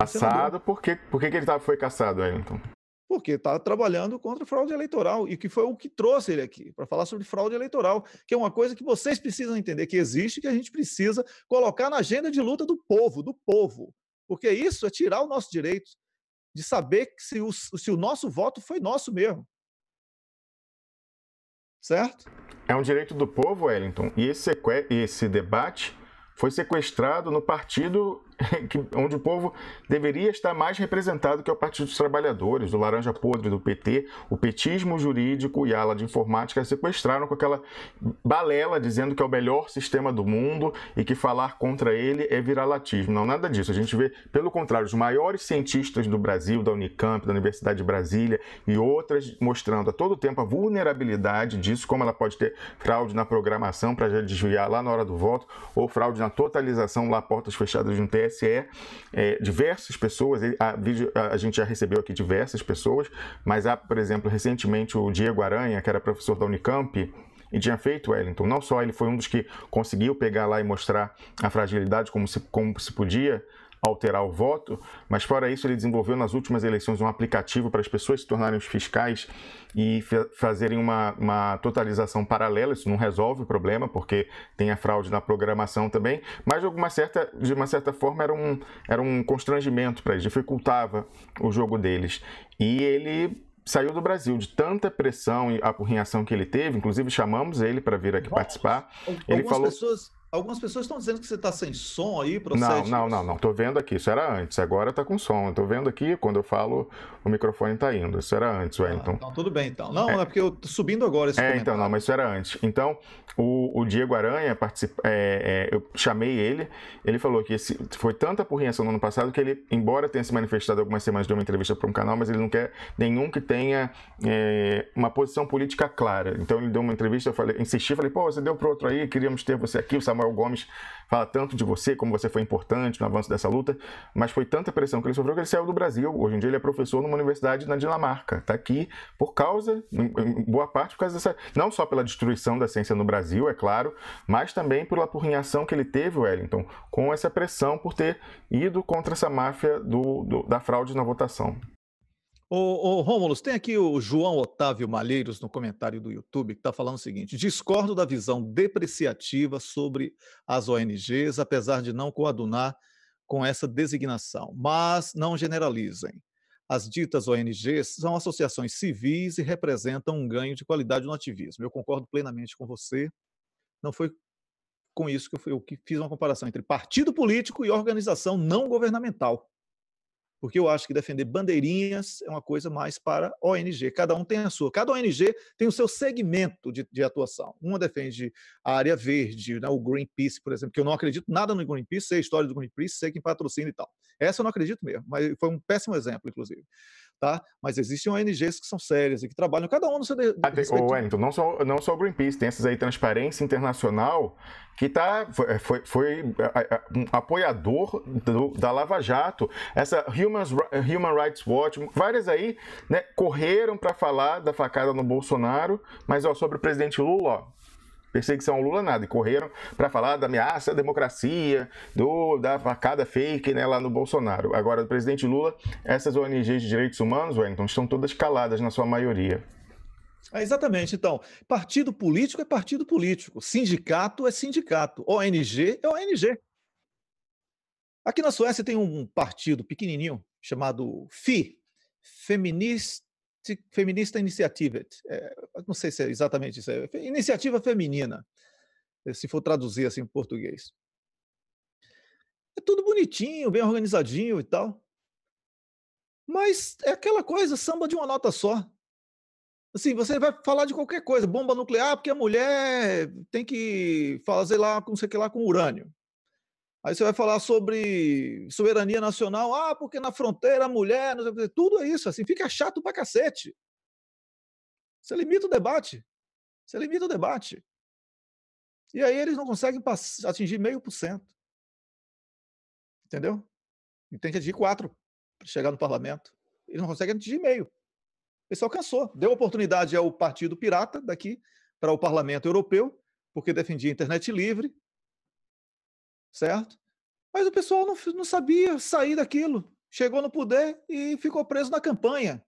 Cassado? Por que ele foi cassado, Wellington? Porque está trabalhando contra a fraude eleitoral, e que foi o que trouxe ele aqui, para falar sobre fraude eleitoral, que é uma coisa que vocês precisam entender, que existe, que a gente precisa colocar na agenda de luta do povo. Porque isso é tirar o nosso direito de saber que se o nosso voto foi nosso mesmo. Certo? É um direito do povo, Wellington, e esse debate foi sequestrado no partido onde o povo deveria estar mais representado, que é o Partido dos Trabalhadores, o laranja podre do PT. O petismo jurídico e a ala de informática sequestraram com aquela balela dizendo que é o melhor sistema do mundo e que falar contra ele é viralatismo. Não, nada disso. A gente vê, pelo contrário, os maiores cientistas do Brasil, da Unicamp, da Universidade de Brasília e outras, mostrando a todo tempo a vulnerabilidade disso, como ela pode ter fraude na programação para desviar lá na hora do voto, ou fraude na totalização lá, portas fechadas de um TSE. Diversas pessoas, a gente já recebeu aqui diversas pessoas, mas há, por exemplo, recentemente o Diego Aranha, que era professor da Unicamp, e tinha feito, Wellington, não só ele foi um dos que conseguiu pegar lá e mostrar a fragilidade, como se podia alterar o voto, mas fora isso ele desenvolveu nas últimas eleições um aplicativo para as pessoas se tornarem os fiscais e fazerem uma totalização paralela. Isso não resolve o problema, porque tem a fraude na programação também, mas de uma certa forma era um constrangimento para eles, dificultava o jogo deles. E ele saiu do Brasil de tanta pressão e apurrinhação que ele teve, inclusive chamamos ele para vir aqui participar. Ele falou... Algumas pessoas estão dizendo que você está sem som aí, procede? Não. Estou vendo aqui. Isso era antes. Agora está com som. Estou vendo aqui, quando eu falo, o microfone está indo. Isso era antes, Wellington. Então, tudo bem, então. Não, é porque eu estou subindo agora esse comentário. Então, não, mas isso era antes. Então, o Diego Aranha, eu chamei ele, ele falou que foi tanta apurrinhação no ano passado que ele, embora tenha se manifestado algumas semanas, deu uma entrevista para um canal, mas ele não quer nenhum que tenha uma posição política clara. Então, ele deu uma entrevista, insisti, falei, pô, você deu para outro aí, queríamos ter você aqui, o Samuel Gomes fala tanto de você, como você foi importante no avanço dessa luta, mas foi tanta pressão que ele sofreu que ele saiu do Brasil. Hoje em dia ele é professor numa universidade na Dinamarca. Está aqui por causa, em boa parte, por causa dessa, não só pela destruição da ciência no Brasil, é claro, mas também pela apurrinhação que ele teve, Wellington, com essa pressão por ter ido contra essa máfia da fraude na votação. Ô Rômulo, tem aqui o João Otávio Malheiros no comentário do YouTube que está falando o seguinte: discordo da visão depreciativa sobre as ONGs, apesar de não coadunar com essa designação, mas não generalizem. As ditas ONGs são associações civis e representam um ganho de qualidade no ativismo. Eu concordo plenamente com você. Não foi com isso que eu fiz uma comparação entre partido político e organização não governamental. Porque eu acho que defender bandeirinhas é uma coisa mais para ONG. Cada um tem a sua. Cada ONG tem o seu segmento de atuação. Uma defende a área verde, né, o Greenpeace, por exemplo, que eu não acredito nada no Greenpeace, sei a história do Greenpeace, sei quem patrocina e tal. Essa eu não acredito mesmo, mas foi um péssimo exemplo, inclusive. Tá? Mas existem ONGs que são sérias e que trabalham, cada um no seu... Wellington, não só o Greenpeace, tem essas aí, Transparência Internacional, que foi um apoiador da Lava Jato, essa Human Rights Watch, várias aí, né, correram para falar da facada no Bolsonaro, mas sobre o presidente Lula, ó, perseguição ao Lula nada, e correram para falar da ameaça à democracia, da facada fake, né, lá no Bolsonaro. Agora, do presidente Lula, essas ONGs de direitos humanos, Wellington, estão todas caladas na sua maioria. Exatamente. Então, partido político é partido político, sindicato é sindicato, ONG é ONG. Aqui na Suécia tem um partido pequenininho chamado FI, Feminista Initiative, não sei se é exatamente isso, iniciativa feminina, se for traduzir assim em português. É tudo bonitinho, bem organizadinho e tal. Mas é aquela coisa, samba de uma nota só. Assim, você vai falar de qualquer coisa, bomba nuclear, porque a mulher tem que fazer lá, não sei o que lá, com urânio. Aí você vai falar sobre soberania nacional, porque na fronteira a mulher, não sei o que, tudo é isso, assim, fica chato pra cacete. Você limita o debate. Você limita o debate. E aí eles não conseguem atingir 0,5%. Entendeu? E tem que atingir 4% para chegar no parlamento. Eles não conseguem atingir 0,5%. O pessoal cansou. Deu oportunidade ao Partido Pirata daqui para o Parlamento Europeu, porque defendia a internet livre, certo? Mas o pessoal não sabia sair daquilo. Chegou no poder e ficou preso na campanha.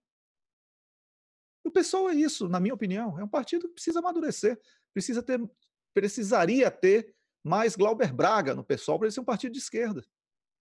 O pessoal é isso, na minha opinião. É um partido que precisa amadurecer. Precisaria ter mais Glauber Braga no pessoal para ele ser um partido de esquerda.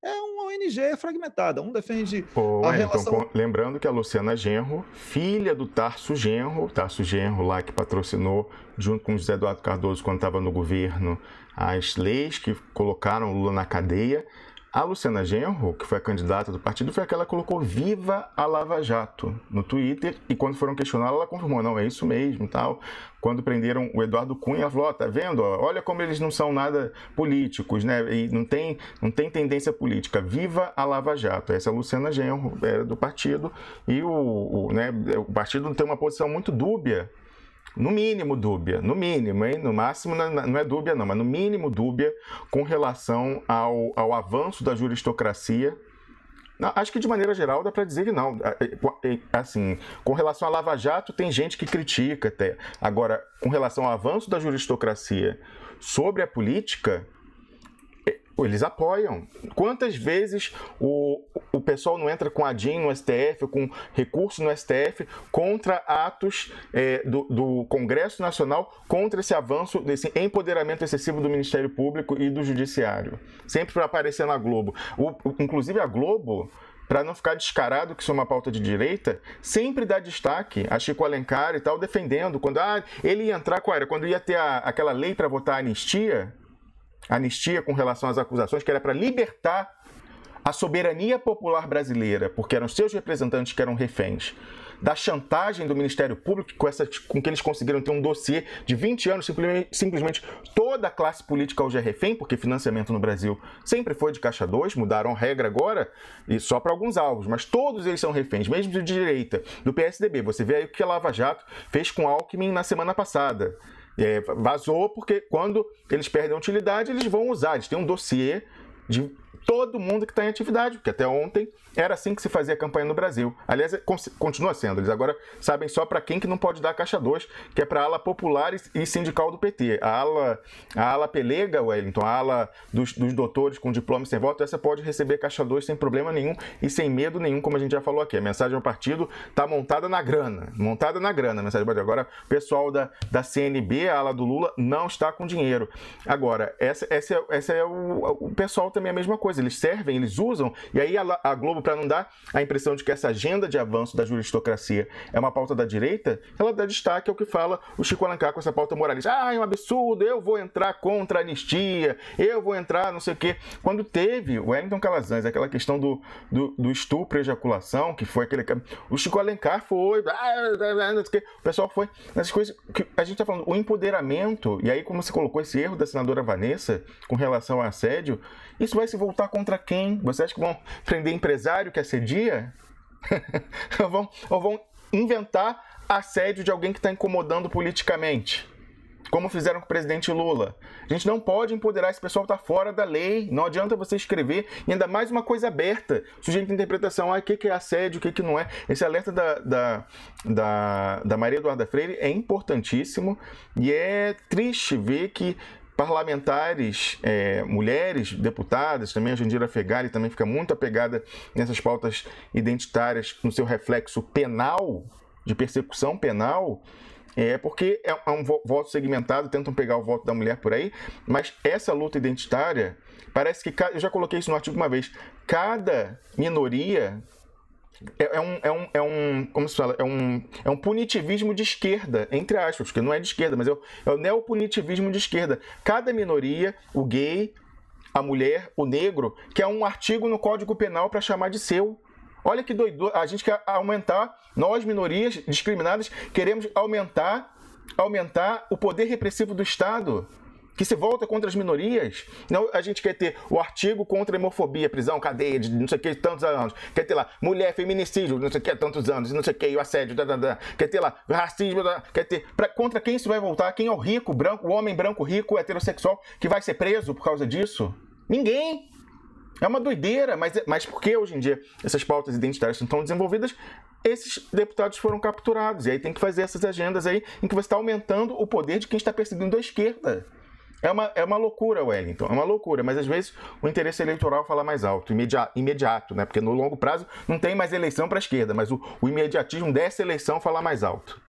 É uma ONG fragmentada. Um defende a relação... Então, lembrando que a Luciana Genro, filha do Tarso Genro lá que patrocinou, junto com o José Eduardo Cardoso, quando estava no governo, as leis que colocaram o Lula na cadeia. A Luciana Genro, que foi a candidata do partido, foi aquela que colocou "Viva a Lava Jato" no Twitter, e quando foram questioná-la, ela confirmou, não, é isso mesmo, tal. Quando prenderam o Eduardo Cunha, ela falou, tá vendo? Olha como eles não são nada políticos, né? E não tem tendência política. Viva a Lava Jato. Essa é a Luciana Genro, do partido, e o partido tem uma posição muito dúbia. No mínimo dúbia, no mínimo, hein? No máximo não é dúbia não, mas no mínimo dúbia com relação ao avanço da juristocracia. Não, acho que de maneira geral dá para dizer que não. Assim, com relação à Lava Jato tem gente que critica até. Agora, com relação ao avanço da juristocracia sobre a política, eles apoiam. Quantas vezes o pessoal não entra com ADIM no STF, com recurso no STF, contra atos do Congresso Nacional, contra esse avanço, desse empoderamento excessivo do Ministério Público e do Judiciário. Sempre para aparecer na Globo. Inclusive a Globo, para não ficar descarado que isso é uma pauta de direita, sempre dá destaque a Chico Alencar e tal, defendendo. Quando ele ia entrar, qual era? Quando ia ter aquela lei para votar anistia com relação às acusações, que era para libertar a soberania popular brasileira, porque eram seus representantes que eram reféns da chantagem do Ministério Público, com que eles conseguiram ter um dossiê de 20 anos, simplesmente toda a classe política hoje é refém, porque financiamento no Brasil sempre foi de caixa 2, mudaram a regra agora, e só para alguns alvos, mas todos eles são reféns, mesmo de direita, do PSDB. Você vê aí o que a Lava Jato fez com Alckmin na semana passada. Vazou porque quando eles perdem a utilidade, eles vão usar. Eles têm um dossiê de todo mundo que está em atividade, porque até ontem era assim que se fazia campanha no Brasil. Aliás, continua sendo. Eles agora sabem só para quem que não pode dar caixa 2, que é para a ala popular e sindical do PT. A ala pelega, Wellington, a ala dos doutores com diploma e sem voto, essa pode receber caixa 2 sem problema nenhum e sem medo nenhum, como a gente já falou aqui. A mensagem ao partido está montada na grana. A mensagem agora, o pessoal da CNB, a ala do Lula, não está com dinheiro. Agora, essa é o pessoal também é a mesma coisa. Eles servem, eles usam, e aí a Globo, para não dar a impressão de que essa agenda de avanço da juristocracia é uma pauta da direita, ela dá destaque ao que fala o Chico Alencar com essa pauta moralista. É um absurdo, eu vou entrar contra a anistia, eu vou entrar não sei o quê. Quando teve o Wellington Calazans, aquela questão do estupro e ejaculação, que foi aquele... O Chico Alencar foi... O pessoal foi... Essas coisas que a gente está falando, o empoderamento, e aí como você colocou esse erro da senadora Vanessa com relação ao assédio, isso vai se voltar contra quem? Você acha que vão prender empresário que assedia? ou vão inventar assédio de alguém que está incomodando politicamente? Como fizeram com o presidente Lula. A gente não pode empoderar, esse pessoal está fora da lei. Não adianta você escrever, e ainda mais uma coisa aberta. Sujeito de interpretação, o que é assédio, o que não é. Esse alerta da Maria Eduarda Freire é importantíssimo, e é triste ver que parlamentares, mulheres, deputadas, também a Jandira Fegali também fica muito apegada nessas pautas identitárias no seu reflexo penal, de persecução penal, porque é um voto segmentado, tentam pegar o voto da mulher por aí, mas essa luta identitária, parece que, eu já coloquei isso no artigo uma vez, cada minoria como se fala, é um punitivismo de esquerda, entre aspas, porque não é de esquerda, mas é o neopunitivismo de esquerda. Cada minoria, o gay, a mulher, o negro, quer um artigo no Código Penal para chamar de seu. Olha que doido, a gente quer aumentar, nós minorias discriminadas, queremos aumentar o poder repressivo do Estado, que se volta contra as minorias. Não, a gente quer ter o artigo contra a homofobia, prisão, cadeia de não sei o que, tantos anos. Quer ter lá mulher, feminicídio, não sei o que, tantos anos, não sei o que, o assédio, quer ter lá racismo, quer ter... Contra quem isso vai voltar? Quem é o rico, branco, o homem branco, rico, heterossexual, que vai ser preso por causa disso? Ninguém! É uma doideira, mas por que hoje em dia essas pautas identitárias estão tão desenvolvidas? Esses deputados foram capturados. E aí tem que fazer essas agendas aí em que você está aumentando o poder de quem está perseguindo a esquerda. É uma loucura, Wellington, é uma loucura, mas às vezes o interesse eleitoral fala mais alto, imediato, né? Porque no longo prazo não tem mais eleição para a esquerda, mas o imediatismo dessa eleição fala mais alto.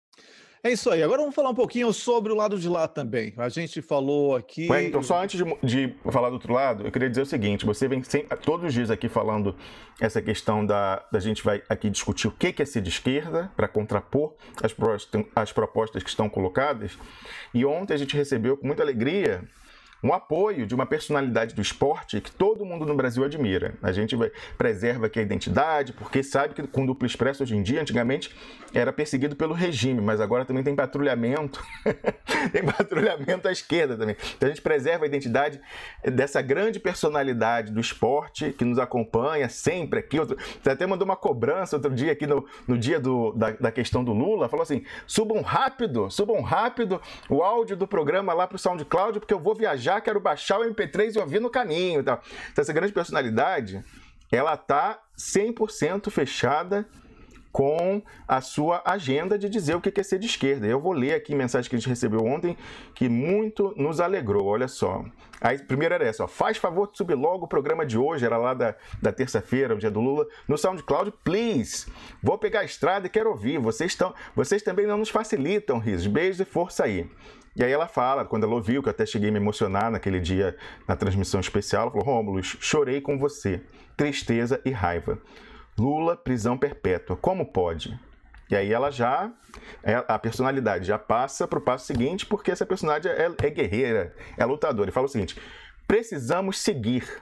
É isso aí. Agora vamos falar um pouquinho sobre o lado de lá também. A gente falou aqui... Wellington, só antes de falar do outro lado, eu queria dizer o seguinte, você vem todos os dias aqui falando essa questão da gente vai aqui discutir o que é ser de esquerda, para contrapor as propostas que estão colocadas, e ontem a gente recebeu com muita alegria um apoio de uma personalidade do esporte que todo mundo no Brasil admira. A gente preserva aqui a identidade, porque sabe que com Duplo Expresso hoje em dia, antigamente, era perseguido pelo regime, mas agora também tem patrulhamento, tem patrulhamento à esquerda também. Então a gente preserva a identidade dessa grande personalidade do esporte que nos acompanha sempre aqui. Você até mandou uma cobrança outro dia aqui no dia da questão do Lula, falou assim, subam rápido o áudio do programa lá para o SoundCloud, porque eu vou viajar, quero baixar o MP3 e ouvir no caminho. Então, essa grande personalidade, ela está 100% fechada com a sua agenda de dizer o que é ser de esquerda. Eu vou ler aqui a mensagem que a gente recebeu ontem, que muito nos alegrou, olha só. Aí, primeiro era essa, ó, faz favor de subir logo o programa de hoje, era lá da terça-feira, o dia do Lula, no SoundCloud, please. Vou pegar a estrada e quero ouvir, vocês também não nos facilitam, risos, beijos e força aí. E aí ela fala, quando ela ouviu, que eu até cheguei a me emocionar naquele dia, na transmissão especial, ela falou, Rômulo, chorei com você, tristeza e raiva. Lula, prisão perpétua, como pode? E aí a personalidade já passa para o passo seguinte, porque essa personalidade é guerreira, é lutadora. E fala o seguinte, precisamos seguir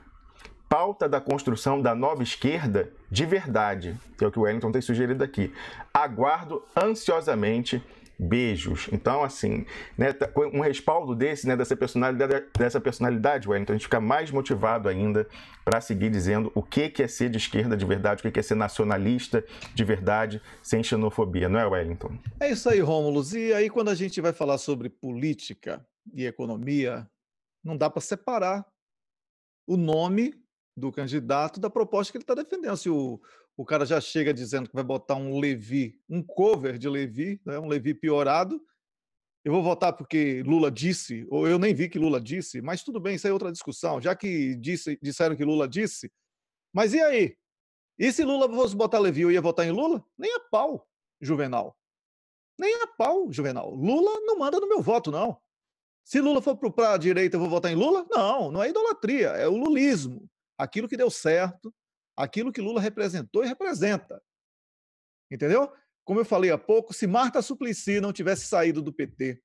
pauta da construção da nova esquerda de verdade, que é o que o Wellington tem sugerido aqui. Aguardo ansiosamente. Beijos. Então, assim, né, um respaldo desse, né, dessa personalidade, Wellington, a gente fica mais motivado ainda para seguir dizendo o que é ser de esquerda de verdade, o que é ser nacionalista de verdade, sem xenofobia, não é, Wellington? É isso aí, Rômulo. E aí, quando a gente vai falar sobre política e economia, não dá para separar o nome do candidato da proposta que ele está defendendo. Se o cara já chega dizendo que vai botar um Levi, um cover de Levi, né, um Levi piorado, eu vou votar porque Lula disse, ou eu nem vi que Lula disse, mas tudo bem, isso é outra discussão. Já que disseram que Lula disse, mas e aí? E se Lula fosse botar Levi, eu ia votar em Lula? Nem a pau, Juvenal. Nem a pau, Juvenal. Lula não manda no meu voto, não. Se Lula for para a direita, eu vou votar em Lula? Não, não é idolatria, é o lulismo. Aquilo que deu certo, aquilo que Lula representou e representa. Entendeu? Como eu falei há pouco, se Marta Suplicy não tivesse saído do PT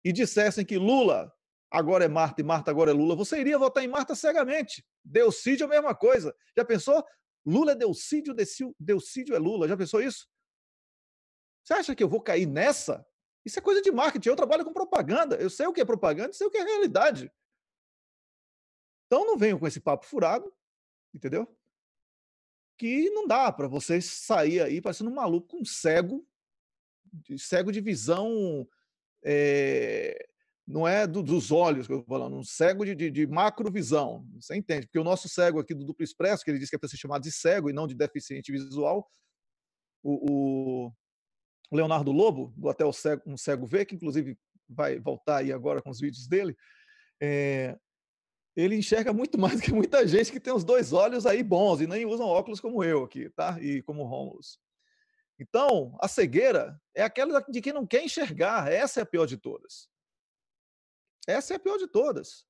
e dissessem que Lula agora é Marta e Marta agora é Lula, você iria votar em Marta cegamente. Delcídio é a mesma coisa. Já pensou? Lula é Delcídio, Delcídio é Lula. Já pensou isso? Você acha que eu vou cair nessa? Isso é coisa de marketing. Eu trabalho com propaganda. Eu sei o que é propaganda e sei o que é realidade. Então não venham com esse papo furado, entendeu? Que não dá para você sair aí parecendo um maluco, um cego de visão, não é dos olhos que eu estou falando, um cego de macrovisão. Você entende? Porque o nosso cego aqui do Duplo Expresso, que ele diz que é para ser chamado de cego e não de deficiente visual, o Leonardo Lobo, do Até um Cego Vê, que inclusive vai voltar aí agora com os vídeos dele, ele enxerga muito mais que muita gente que tem os dois olhos aí bons e nem usam óculos como eu aqui, tá? E como o Rômulo. Então, a cegueira é aquela de quem não quer enxergar. Essa é a pior de todas. Essa é a pior de todas.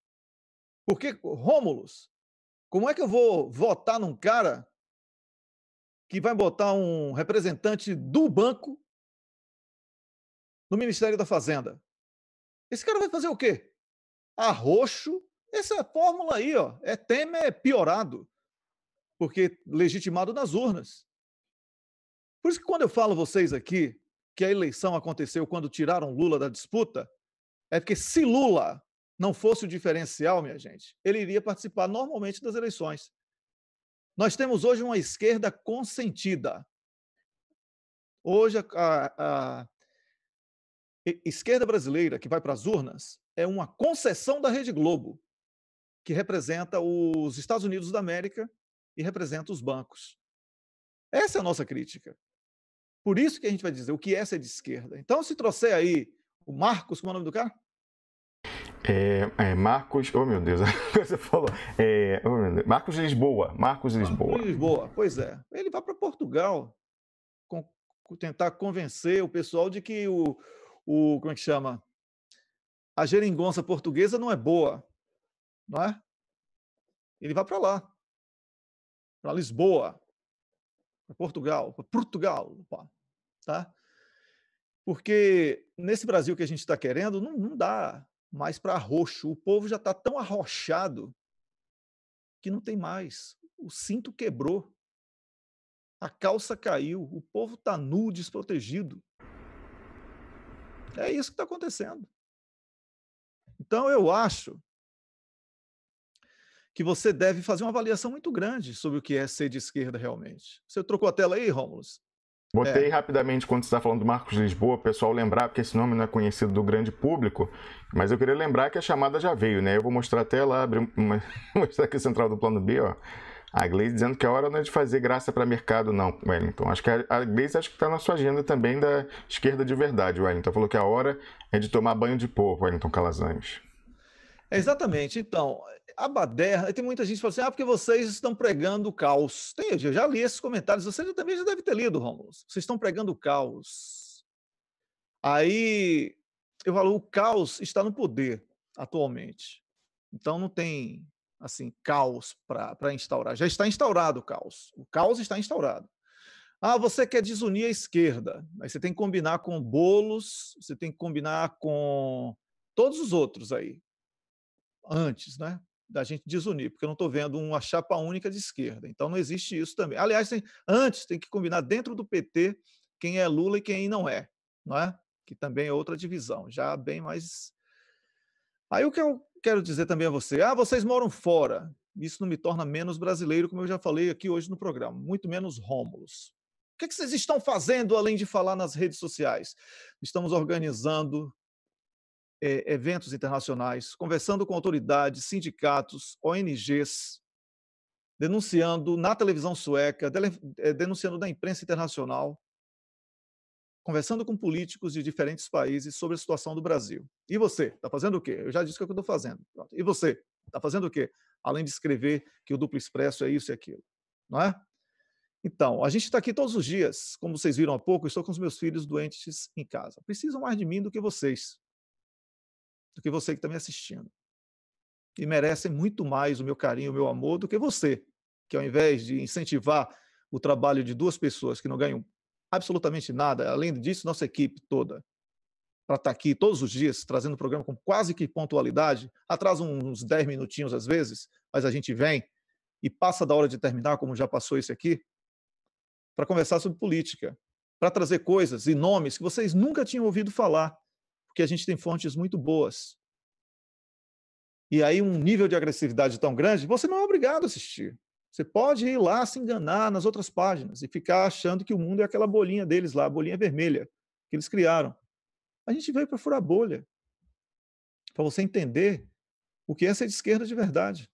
Porque, Rômulo, como é que eu vou votar num cara que vai botar um representante do banco no Ministério da Fazenda. Esse cara vai fazer o quê? Arroxo. Essa é a fórmula aí, ó. É Temer piorado, porque legitimado nas urnas. Por isso que quando eu falo a vocês aqui que a eleição aconteceu quando tiraram Lula da disputa, é porque se Lula não fosse o diferencial, minha gente, ele iria participar normalmente das eleições. Nós temos hoje uma esquerda consentida. Hoje a esquerda brasileira que vai para as urnas é uma concessão da Rede Globo, que representa os Estados Unidos da América e representa os bancos. Essa é a nossa crítica. Por isso que a gente vai dizer o que é ser de esquerda. Então, se trouxer aí o Marcos, como é o nome do cara? Marcos, oh meu Deus, você falou, Marcos Lisboa, Marcos Lisboa, pois é. Ele vai para Portugal tentar convencer o pessoal de que como é que chama? A geringonça portuguesa não é boa, não é? Ele vai para lá, para Lisboa, para Portugal, tá? Porque nesse Brasil que a gente está querendo, não dá mais para arroxo. O povo já está tão arrochado que não tem mais. O cinto quebrou, a calça caiu, o povo está nu, desprotegido. É isso que está acontecendo. Então, eu acho que você deve fazer uma avaliação muito grande sobre o que é ser de esquerda realmente. Você trocou a tela aí, Rômulus? Botei rapidamente, quando você está falando do Marcos Lisboa, o pessoal lembrar, porque esse nome não é conhecido do grande público, mas eu queria lembrar que a chamada já veio, né? Eu vou mostrar a tela, mostrar aqui a central do plano B, ó. A Gleisi dizendo que a hora não é de fazer graça para mercado, não, Wellington. Acho que a Gleisi está na sua agenda também da esquerda de verdade, Wellington. Falou que a hora é de tomar banho de povo, Wellington Calazans. Exatamente. Então, a baderna, tem muita gente que fala assim, porque vocês estão pregando o caos. Eu já li esses comentários, você também já deve ter lido, Rômulo. Vocês estão pregando o caos. Aí, eu falo, o caos está no poder, atualmente. Então, não tem, assim, caos para instaurar. Já está instaurado o caos. O caos está instaurado. Você quer desunir a esquerda. Aí você tem que combinar com Boulos, você tem que combinar com todos os outros aí. Antes, né, da gente desunir, porque eu não estou vendo uma chapa única de esquerda, então não existe isso também. Aliás, antes tem que combinar dentro do PT quem é Lula e quem não é? Que também é outra divisão, já bem mais... Aí o que eu quero dizer também a você, vocês moram fora, isso não me torna menos brasileiro, como eu já falei aqui hoje no programa, muito menos Rômulos. O que vocês estão fazendo além de falar nas redes sociais? Estamos organizando eventos internacionais, conversando com autoridades, sindicatos, ONGs, denunciando na televisão sueca, denunciando na imprensa internacional, conversando com políticos de diferentes países sobre a situação do Brasil. E você, está fazendo o quê? Eu já disse o que eu estou fazendo. E você, está fazendo o quê? Além de escrever que o Duplo Expresso é isso e aquilo, não é? Então, a gente está aqui todos os dias, como vocês viram há pouco, eu estou com os meus filhos doentes em casa. Precisam mais de mim do que vocês. Do que você que está me assistindo. E merecem muito mais o meu carinho, o meu amor, do que você, que ao invés de incentivar o trabalho de duas pessoas que não ganham absolutamente nada, além disso, nossa equipe toda, para estar aqui todos os dias, trazendo o programa com quase que pontualidade, atrasa uns 10 minutinhos às vezes, mas a gente vem e passa da hora de terminar, como já passou esse aqui, para conversar sobre política, para trazer coisas e nomes que vocês nunca tinham ouvido falar, porque a gente tem fontes muito boas. E aí um nível de agressividade tão grande, você não é obrigado a assistir. Você pode ir lá se enganar nas outras páginas e ficar achando que o mundo é aquela bolinha deles lá, a bolinha vermelha que eles criaram. A gente veio para furar a bolha, para você entender o que é ser de esquerda de verdade.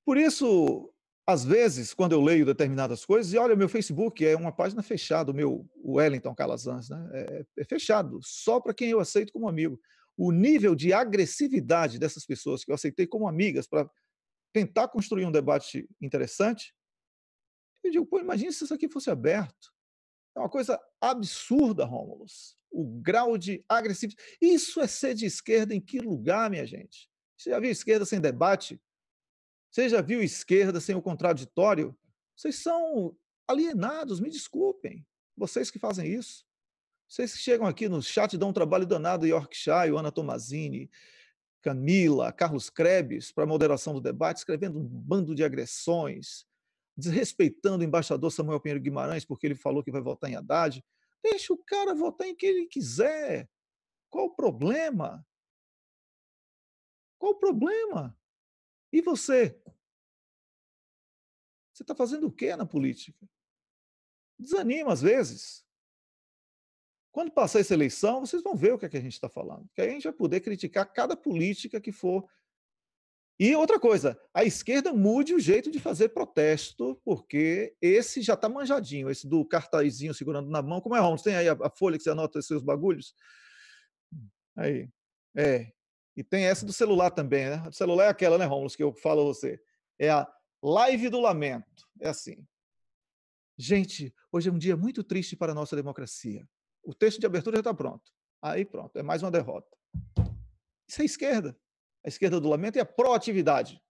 Por isso, às vezes, quando eu leio determinadas coisas, e olha, meu Facebook é uma página fechada, o meu Wellington Calazans, né? É fechado, só para quem eu aceito como amigo. O nível de agressividade dessas pessoas que eu aceitei como amigas para tentar construir um debate interessante, eu digo, imagine se isso aqui fosse aberto. É uma coisa absurda, Rômulus. O grau de agressividade. Isso é ser de esquerda em que lugar, minha gente? Você já viu esquerda sem debate? Você já viu esquerda sem o contraditório? Vocês são alienados, me desculpem. Vocês que fazem isso. Vocês que chegam aqui no chat dão um trabalho danado, Yorkshire, Ana Tomazini, Camila, Carlos Krebs, para a moderação do debate, escrevendo um bando de agressões, desrespeitando o embaixador Samuel Pinheiro Guimarães, porque ele falou que vai votar em Haddad. Deixa o cara votar em quem ele quiser. Qual o problema? Qual o problema? E você? Você está fazendo o quê na política? Desanima às vezes. Quando passar essa eleição, vocês vão ver o que é que a gente está falando. Que aí a gente vai poder criticar cada política que for. E outra coisa, a esquerda mude o jeito de fazer protesto, porque esse já está manjadinho, esse do cartazinho segurando na mão. Como é, Romulo? Tem aí a folha que você anota os seus bagulhos? Aí. É. E tem essa do celular também, né? O celular é aquela, né, Romulo, que eu falo a você. É a live do lamento. É assim. Gente, hoje é um dia muito triste para a nossa democracia. O texto de abertura já está pronto. Aí pronto, é mais uma derrota. Isso é a esquerda. A esquerda do lamento é a proatividade.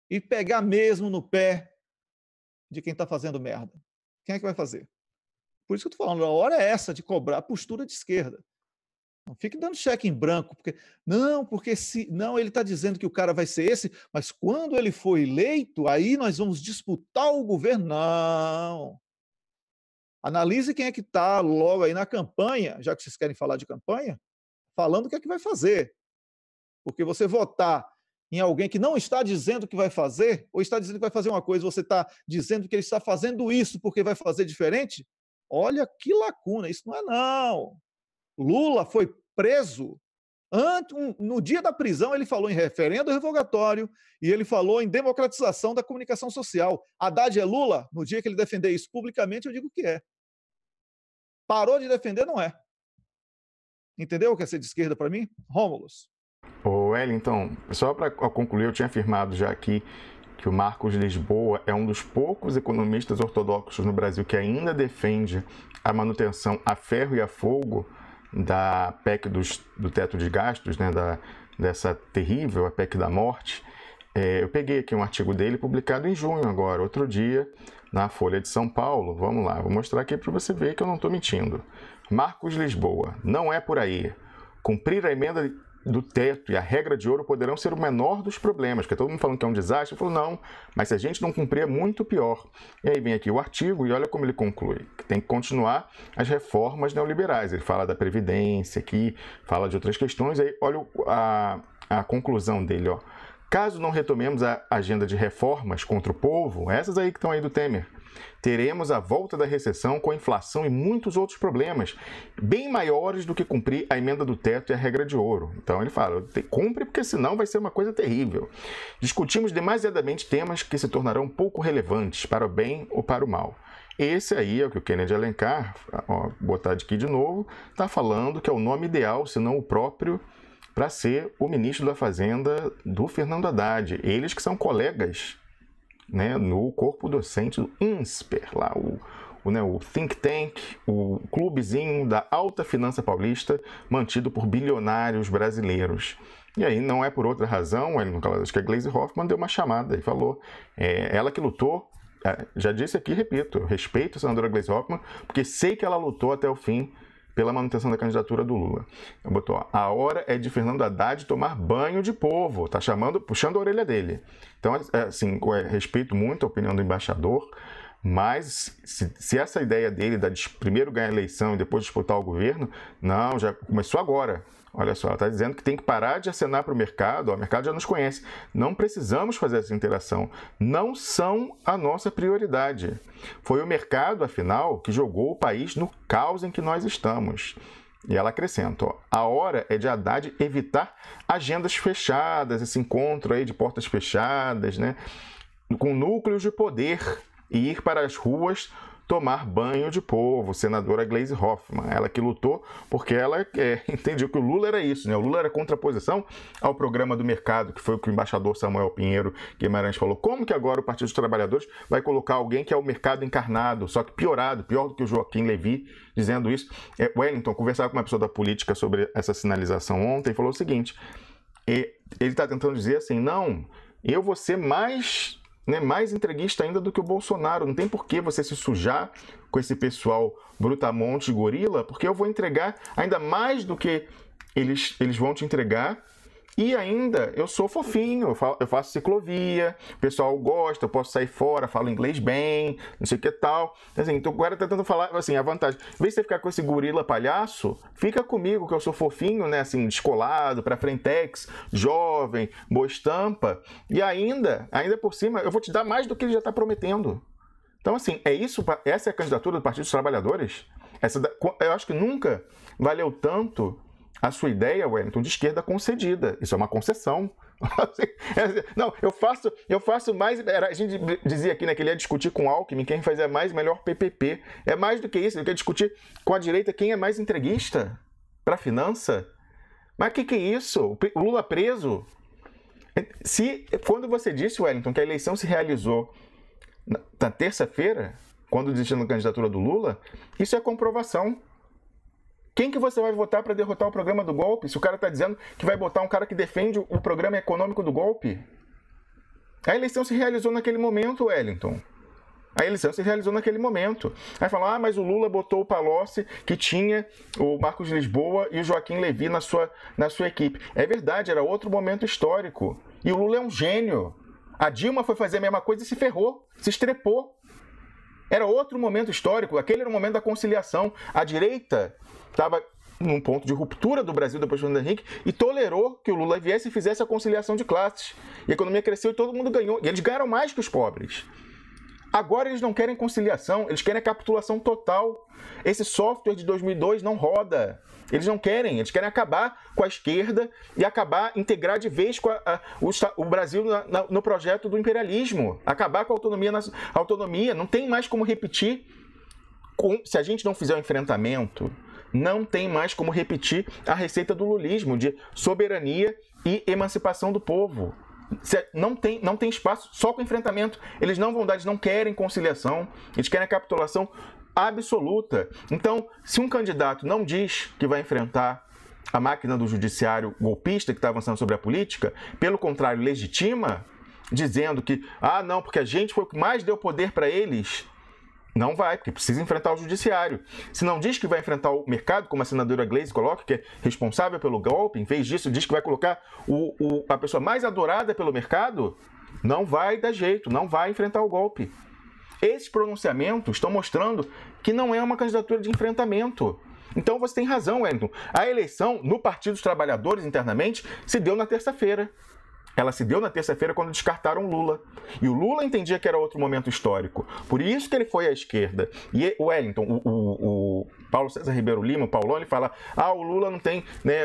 E pegar mesmo no pé de quem está fazendo merda. Quem é que vai fazer? Por isso que eu estou falando, a hora é essa de cobrar a postura de esquerda. Não fique dando cheque em branco, porque se não, ele está dizendo que o cara vai ser esse, mas quando ele for eleito, aí nós vamos disputar o governo. Não. Analise quem é que está logo aí na campanha, já que vocês querem falar de campanha, falando o que é que vai fazer. Porque você votar em alguém que não está dizendo que vai fazer, ou está dizendo que vai fazer uma coisa, você está dizendo que ele está fazendo isso porque vai fazer diferente, olha que lacuna, isso não é não. Lula foi preso, no dia da prisão ele falou em referendo revogatório e ele falou em democratização da comunicação social. Haddad é Lula? No dia que ele defender isso publicamente, eu digo que é. Parou de defender, não é. Entendeu o que é ser de esquerda para mim? Rômulus. Ô, Wellington, só para concluir, eu tinha afirmado já aqui que o Marcos Lisboa é um dos poucos economistas ortodoxos no Brasil que ainda defende a manutenção a ferro e a fogo da PEC do teto de gastos, né, dessa terrível, a PEC da morte. Eu peguei aqui um artigo dele publicado em junho agora, outro dia, na Folha de São Paulo. Vamos lá, vou mostrar aqui para você ver que eu não estou mentindo. Marcos Lisboa, não é por aí. Cumprir a emenda do teto e a regra de ouro poderão ser o menor dos problemas, porque todo mundo falando que é um desastre. Eu falo, não, mas se a gente não cumprir é muito pior. E aí vem aqui o artigo e olha como ele conclui, que tem que continuar as reformas neoliberais. Ele fala da Previdência aqui, fala de outras questões, aí olha a conclusão dele, ó. Caso não retomemos a agenda de reformas contra o povo, essas aí que estão aí do Temer, teremos a volta da recessão com a inflação e muitos outros problemas, bem maiores do que cumprir a emenda do teto e a regra de ouro. Então ele fala, cumpre porque senão vai ser uma coisa terrível. Discutimos demasiadamente temas que se tornarão pouco relevantes para o bem ou para o mal. Esse aí é o que o Kennedy Alencar, ó, botar aqui de novo, está falando que é o nome ideal, se não o próprio, para ser o ministro da Fazenda do Fernando Haddad. Eles que são colegas, né, no corpo docente do INSPER, lá, o think tank, o clubezinho da alta finança paulista, mantido por bilionários brasileiros. E aí não é por outra razão, acho que a Gleisi Hoffmann deu uma chamada e falou, ela que lutou, já disse aqui, repito, eu respeito a senadora Gleisi Hoffmann, porque sei que ela lutou até o fim pela manutenção da candidatura do Lula. Então, botou, a hora é de Fernando Haddad tomar banho de povo, tá puxando a orelha dele. Então, assim, eu respeito muito a opinião do embaixador, mas se essa ideia dele de primeiro ganhar a eleição e depois disputar o governo, não, já começou agora. Olha só, ela está dizendo que tem que parar de acenar para o mercado, o mercado já nos conhece. Não precisamos fazer essa interação. Não são a nossa prioridade. Foi o mercado, afinal, que jogou o país no caos em que nós estamos. E ela acrescenta, ó, a hora é de Haddad evitar agendas fechadas, esse encontro aí de portas fechadas, né, com núcleos de poder, e ir para as ruas tomar banho de povo, senadora Gleisi Hoffmann, ela que lutou porque ela entendia que o Lula era isso, né? O Lula era contraposição ao programa do mercado, que foi o que o embaixador Samuel Pinheiro Guimarães falou. Como que agora o Partido dos Trabalhadores vai colocar alguém que é o mercado encarnado, só que piorado, pior do que o Joaquim Levy dizendo isso? Wellington, conversava com uma pessoa da política sobre essa sinalização ontem e falou o seguinte, ele está tentando dizer assim, não, eu vou ser mais né, mais entreguista ainda do que o Bolsonaro. Não tem por que você se sujar com esse pessoal brutamonte gorila, porque eu vou entregar ainda mais do que eles vão te entregar. E ainda, eu sou fofinho, eu faço ciclovia, o pessoal gosta, eu posso sair fora, falo inglês bem, não sei o que tal. Assim, então agora tá tentando falar, assim, a vantagem. Em vez de você ficar com esse gorila palhaço, fica comigo, que eu sou fofinho, né, assim, descolado, pra frentex, jovem, boa estampa. E ainda por cima, eu vou te dar mais do que ele já tá prometendo. Então, assim, essa é a candidatura do Partido dos Trabalhadores? Eu acho que nunca valeu tanto a sua ideia, Wellington, de esquerda concedida. Isso é uma concessão. Não, eu faço mais. A gente dizia aqui, né, que ele ia discutir com o Alckmin quem fazia mais melhor PPP. É mais do que isso. Ele quer discutir com a direita quem é mais entreguista para a finança. Mas que é isso? O Lula preso. Quando você disse, Wellington, que a eleição se realizou na terça-feira, quando desistiu da candidatura do Lula, isso é comprovação. Quem que você vai votar para derrotar o programa do golpe? Se o cara está dizendo que vai botar um cara que defende o programa econômico do golpe. A eleição se realizou naquele momento, Wellington. A eleição se realizou naquele momento. Aí falam, mas o Lula botou o Palocci, que tinha o Marcos Lisboa e o Joaquim Levy na sua equipe. É verdade, era outro momento histórico. E o Lula é um gênio. A Dilma foi fazer a mesma coisa e se ferrou, se estrepou. Era outro momento histórico, aquele era o momento da conciliação. A direita estava num ponto de ruptura do Brasil depois do Fernando Henrique e tolerou que o Lula viesse e fizesse a conciliação de classes. E a economia cresceu e todo mundo ganhou. E eles ganharam mais que os pobres. Agora eles não querem conciliação, eles querem a capitulação total. Esse software de 2002 não roda. Eles não querem, eles querem acabar com a esquerda e integrar de vez com o Brasil no projeto do imperialismo. Acabar com a autonomia. Não tem mais como repetir. Se a gente não fizer o enfrentamento, não tem mais como repetir a receita do lulismo de soberania e emancipação do povo. Não tem espaço só com enfrentamento. Eles não vão dar, eles não querem conciliação, eles querem a capitulação absoluta. Então, se um candidato não diz que vai enfrentar a máquina do judiciário golpista que está avançando sobre a política, pelo contrário, legitima, dizendo que, não, porque a gente foi o que mais deu poder para eles, não vai, porque precisa enfrentar o judiciário. Se não diz que vai enfrentar o mercado, como a senadora Gleisi coloca, que é responsável pelo golpe, em vez disso diz que vai colocar a pessoa mais adorada pelo mercado, não vai dar jeito, não vai enfrentar o golpe. Esses pronunciamentos estão mostrando que não é uma candidatura de enfrentamento. Então você tem razão, Wellington. A eleição no Partido dos Trabalhadores internamente se deu na terça-feira. Ela se deu na terça-feira quando descartaram Lula. E o Lula entendia que era outro momento histórico. Por isso que ele foi à esquerda. E o Wellington, o Paulo César Ribeiro Lima, o Paulão, ele fala, o Lula não tem, né,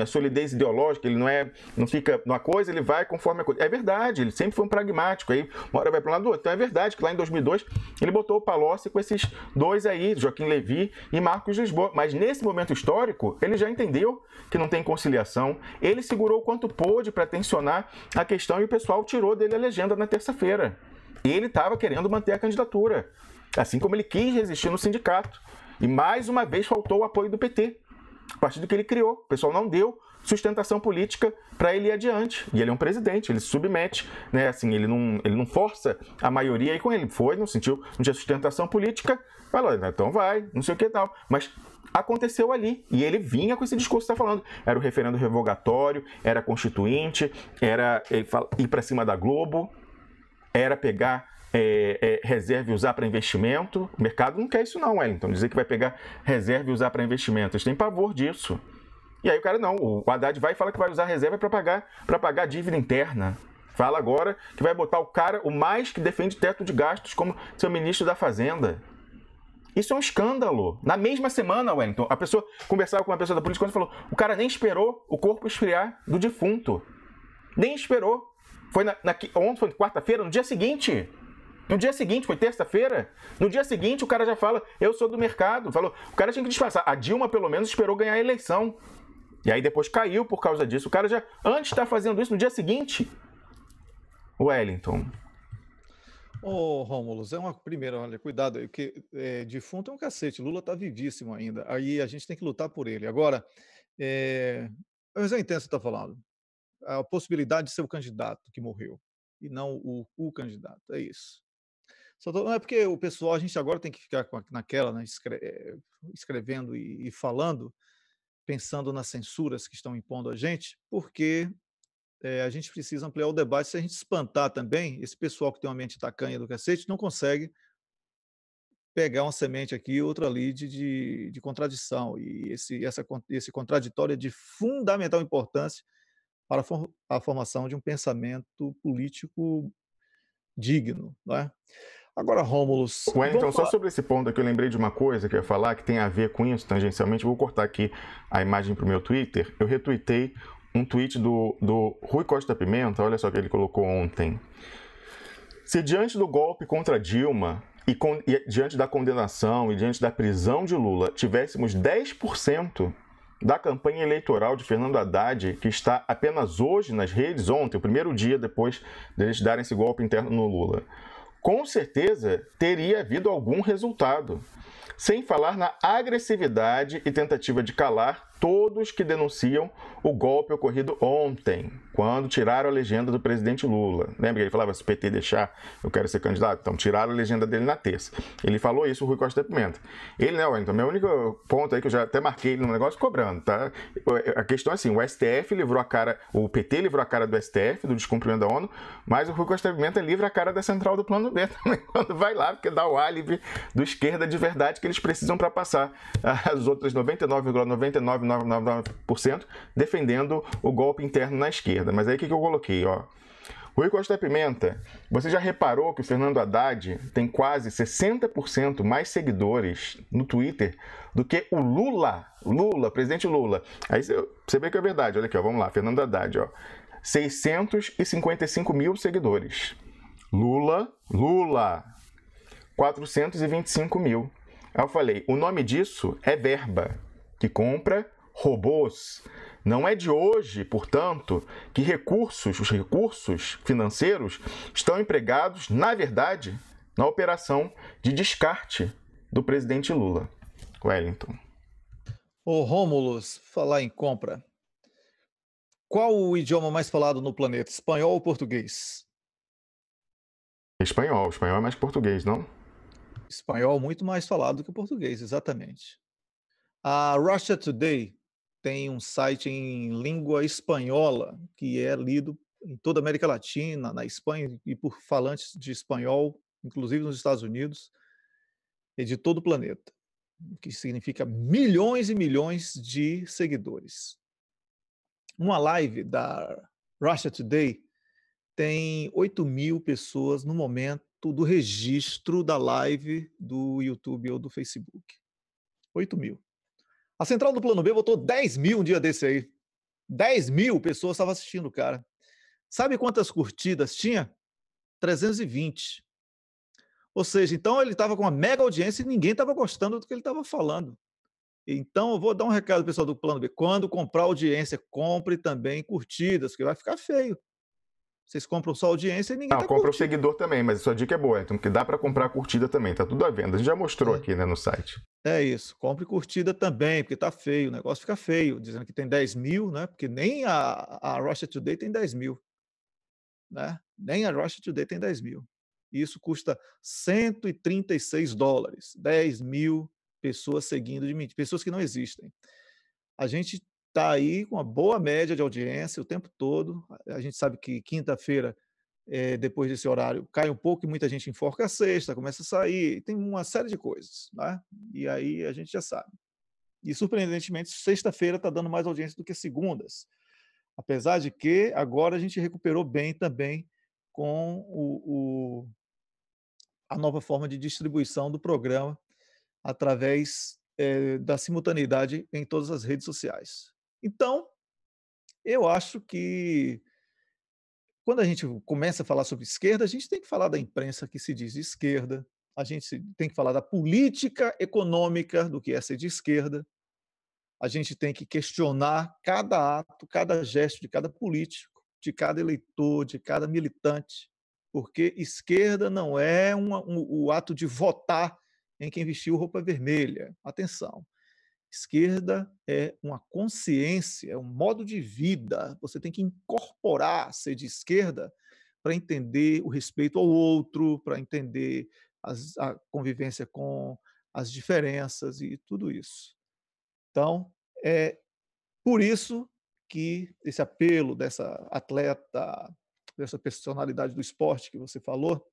a solidez ideológica, ele não fica numa coisa, ele vai conforme a coisa. É verdade, ele sempre foi um pragmático. Aí uma hora vai para um lado do outro. Então é verdade que lá em 2002 ele botou o Palocci com esses dois aí, Joaquim Levy e Marcos Lisboa. Mas nesse momento histórico, ele já entendeu que não tem conciliação. Ele segurou o quanto pôde para tensionar a questão e o pessoal tirou dele a legenda na terça-feira. Ele estava querendo manter a candidatura, assim como ele quis resistir no sindicato. E mais uma vez faltou o apoio do PT, a partir do que ele criou. O pessoal não deu sustentação política para ele ir adiante. E ele é um presidente, ele se submete, né? Assim, ele não força a maioria aí com ele. Foi, não tinha sustentação política, falou, então vai, não sei o que tal. Mas aconteceu ali. E ele vinha com esse discurso que está falando. Era o referendo revogatório, era constituinte, era ir para cima da Globo, era pegar reserva e usar para investimento. O mercado não quer isso não, Wellington. Dizer que vai pegar reserva e usar para investimento. Eles têm pavor disso. E aí o cara não. O Haddad vai e fala que vai usar reserva para pagar dívida interna. Fala agora que vai botar o mais que defende teto de gastos como seu ministro da Fazenda. Isso é um escândalo. Na mesma semana, Wellington, a pessoa conversava com uma pessoa da política e falou, o cara nem esperou o corpo esfriar do defunto. Nem esperou. Foi ontem, foi quarta-feira, no dia seguinte. No dia seguinte, foi terça-feira, no dia seguinte o cara já fala, eu sou do mercado. Falou, o cara tinha que disfarçar. A Dilma, pelo menos, esperou ganhar a eleição. E aí depois caiu por causa disso. O cara já, antes está fazendo isso no dia seguinte. Wellington. Rômulo, primeiro, olha, cuidado, porque defunto é um cacete, Lula está vivíssimo ainda, aí a gente tem que lutar por ele. Agora, eu já entendo o que você está falando, a possibilidade de ser o candidato que morreu. e não o candidato. É isso. Não é porque o pessoal, a gente agora tem que ficar naquela, né, escrevendo e falando, pensando nas censuras que estão impondo a gente, porque a gente precisa ampliar o debate. Se a gente espantar também, esse pessoal que tem uma mente tacanha do cacete não consegue pegar uma semente aqui, outra ali de contradição. E esse contraditório é de fundamental importância para a formação de um pensamento político digno. Não é? Agora, Rômulus, Wellington, só sobre esse ponto aqui, eu lembrei de uma coisa que eu ia falar que tem a ver com isso tangencialmente. Vou cortar aqui a imagem para o meu Twitter. Eu retuitei um tweet do Rui Costa Pimenta, olha só o que ele colocou ontem. Se diante do golpe contra Dilma e diante da condenação e diante da prisão de Lula tivéssemos 10% da campanha eleitoral de Fernando Haddad, que está apenas hoje nas redes, ontem, o primeiro dia depois deles darem esse golpe interno no Lula, com certeza teria havido algum resultado. Sem falar na agressividade e tentativa de calar todos que denunciam o golpe ocorrido ontem, quando tiraram a legenda do presidente Lula. Lembra que ele falava, se o PT deixar, eu quero ser candidato? Então tiraram a legenda dele na terça. Ele falou isso, o Rui Costa Pimenta. Ele, né, Wellington, meu único ponto aí que eu já até marquei ele no negócio cobrando, tá? A questão é assim, o STF livrou a cara, o PT livrou a cara do STF, do descumprimento da ONU, mas o Rui Costa Pimenta livra a cara da central do Plano B também, quando vai lá, porque dá o álibi do esquerda de verdade que eles precisam para passar as outras 99,9999% defendendo o golpe interno na esquerda. Mas aí o que eu coloquei, ó? Rui Costa Pimenta, você já reparou que o Fernando Haddad tem quase 60% mais seguidores no Twitter do que o Lula, presidente Lula. Aí você vê que é verdade, olha aqui, ó, vamos lá, Fernando Haddad, ó, 655 mil seguidores. Lula, 425 mil. Aí eu falei, o nome disso é verba, que compra robôs. Não é de hoje, portanto, que os recursos financeiros estão empregados, na verdade, na operação de descarte do presidente Lula. Wellington. Ô Rômulus, falar em compra. Qual o idioma mais falado no planeta, espanhol ou português? Espanhol é mais que português, não? Espanhol muito mais falado do que o português, exatamente. A Russia Today tem um site em língua espanhola que é lido em toda a América Latina, na Espanha e por falantes de espanhol, inclusive nos Estados Unidos e de todo o planeta, o que significa milhões e milhões de seguidores. Uma live da Russia Today tem 8.000 pessoas no momento do registro da live do YouTube ou do Facebook. 8.000. A central do Plano B botou 10.000 um dia desse aí. 10.000 pessoas estavam assistindo o cara. Sabe quantas curtidas tinha? 320. Ou seja, então ele estava com uma mega audiência e ninguém estava gostando do que ele estava falando. Então eu vou dar um recado ao pessoal do Plano B. Quando comprar audiência, compre também curtidas, porque vai ficar feio. Vocês compram só audiência e ninguém está curtindo. Compra o seguidor também, mas a sua dica é boa, então, porque dá para comprar curtida também, tá tudo à venda. A gente já mostrou aqui, né, no site. É isso, compre curtida também, porque tá feio, o negócio fica feio, dizendo que tem 10.000, né? Porque nem a Russia Today tem 10.000, né? Nem a Russia Today tem 10.000. Isso custa $136, 10.000 pessoas seguindo de mim, pessoas que não existem. A gente está aí com uma boa média de audiência o tempo todo. A gente sabe que quinta-feira, depois desse horário, cai um pouco e muita gente enforca a sexta, começa a sair, tem uma série de coisas, né? E aí a gente já sabe. E, surpreendentemente, sexta-feira está dando mais audiência do que segundas. Apesar de que agora a gente recuperou bem também com a nova forma de distribuição do programa através da simultaneidade em todas as redes sociais. Então, eu acho que quando a gente começa a falar sobre esquerda, a gente tem que falar da imprensa que se diz de esquerda, a gente tem que falar da política econômica do que é ser de esquerda, a gente tem que questionar cada ato, cada gesto de cada político, de cada eleitor, de cada militante, porque esquerda não é o ato de votar em quem vestiu roupa vermelha. Atenção. Esquerda é uma consciência, é um modo de vida. Você tem que incorporar ser de esquerda para entender o respeito ao outro, para entender a convivência com as diferenças e tudo isso. Então, é por isso que esse apelo dessa atleta, dessa personalidade do esporte que você falou,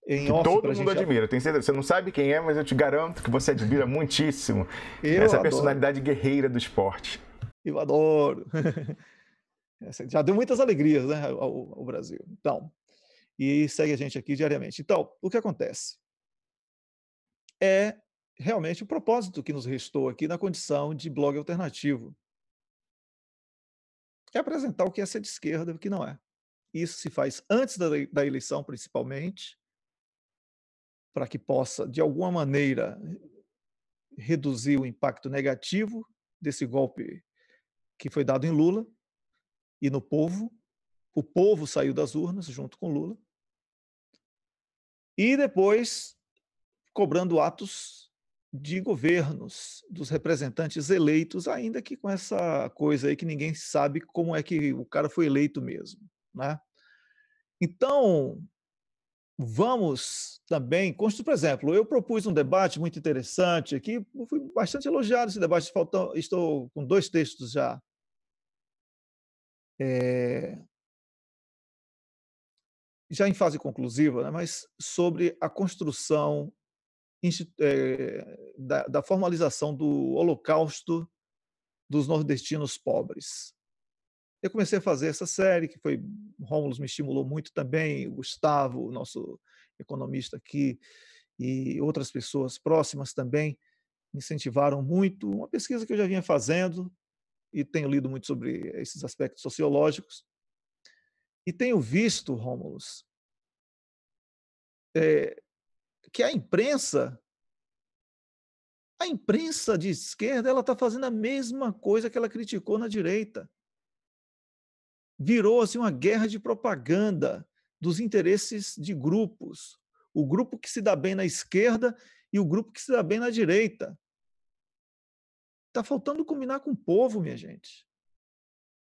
em Que off para todo a mundo gente. admira. Tem certeza, você não sabe quem é, mas eu te garanto que você admira muitíssimo Eu essa adoro, personalidade guerreira do esporte. eu adoro. Já deu muitas alegrias, né, ao Brasil. Então, e segue a gente aqui diariamente. Então, o que acontece? É realmente o propósito que nos restou aqui na condição de blog alternativo. É apresentar o que é ser de esquerda e o que não é. Isso se faz antes da eleição, principalmente, para que possa, de alguma maneira, reduzir o impacto negativo desse golpe que foi dado em Lula e no povo. O povo saiu das urnas junto com Lula. E depois cobrando atos de governos, dos representantes eleitos, ainda que com essa coisa aí que ninguém sabe como é que o cara foi eleito mesmo, né? Então, vamos também, por exemplo, eu propus um debate muito interessante aqui, fui bastante elogiado esse debate, estou com 2 textos já já em fase conclusiva, né, mas sobre a construção da formalização do Holocausto dos nordestinos pobres. Eu comecei a fazer essa série, que foi, o Rômulo me estimulou muito também, o Gustavo, o nosso economista aqui, e outras pessoas próximas também me incentivaram muito. Uma pesquisa que eu já vinha fazendo e tenho lido muito sobre esses aspectos sociológicos. E tenho visto, Rômulus, que a imprensa de esquerda, ela está fazendo a mesma coisa que ela criticou na direita. Virou assim uma guerra de propaganda dos interesses de grupos. O grupo que se dá bem na esquerda e o grupo que se dá bem na direita. Está faltando combinar com o povo, minha gente.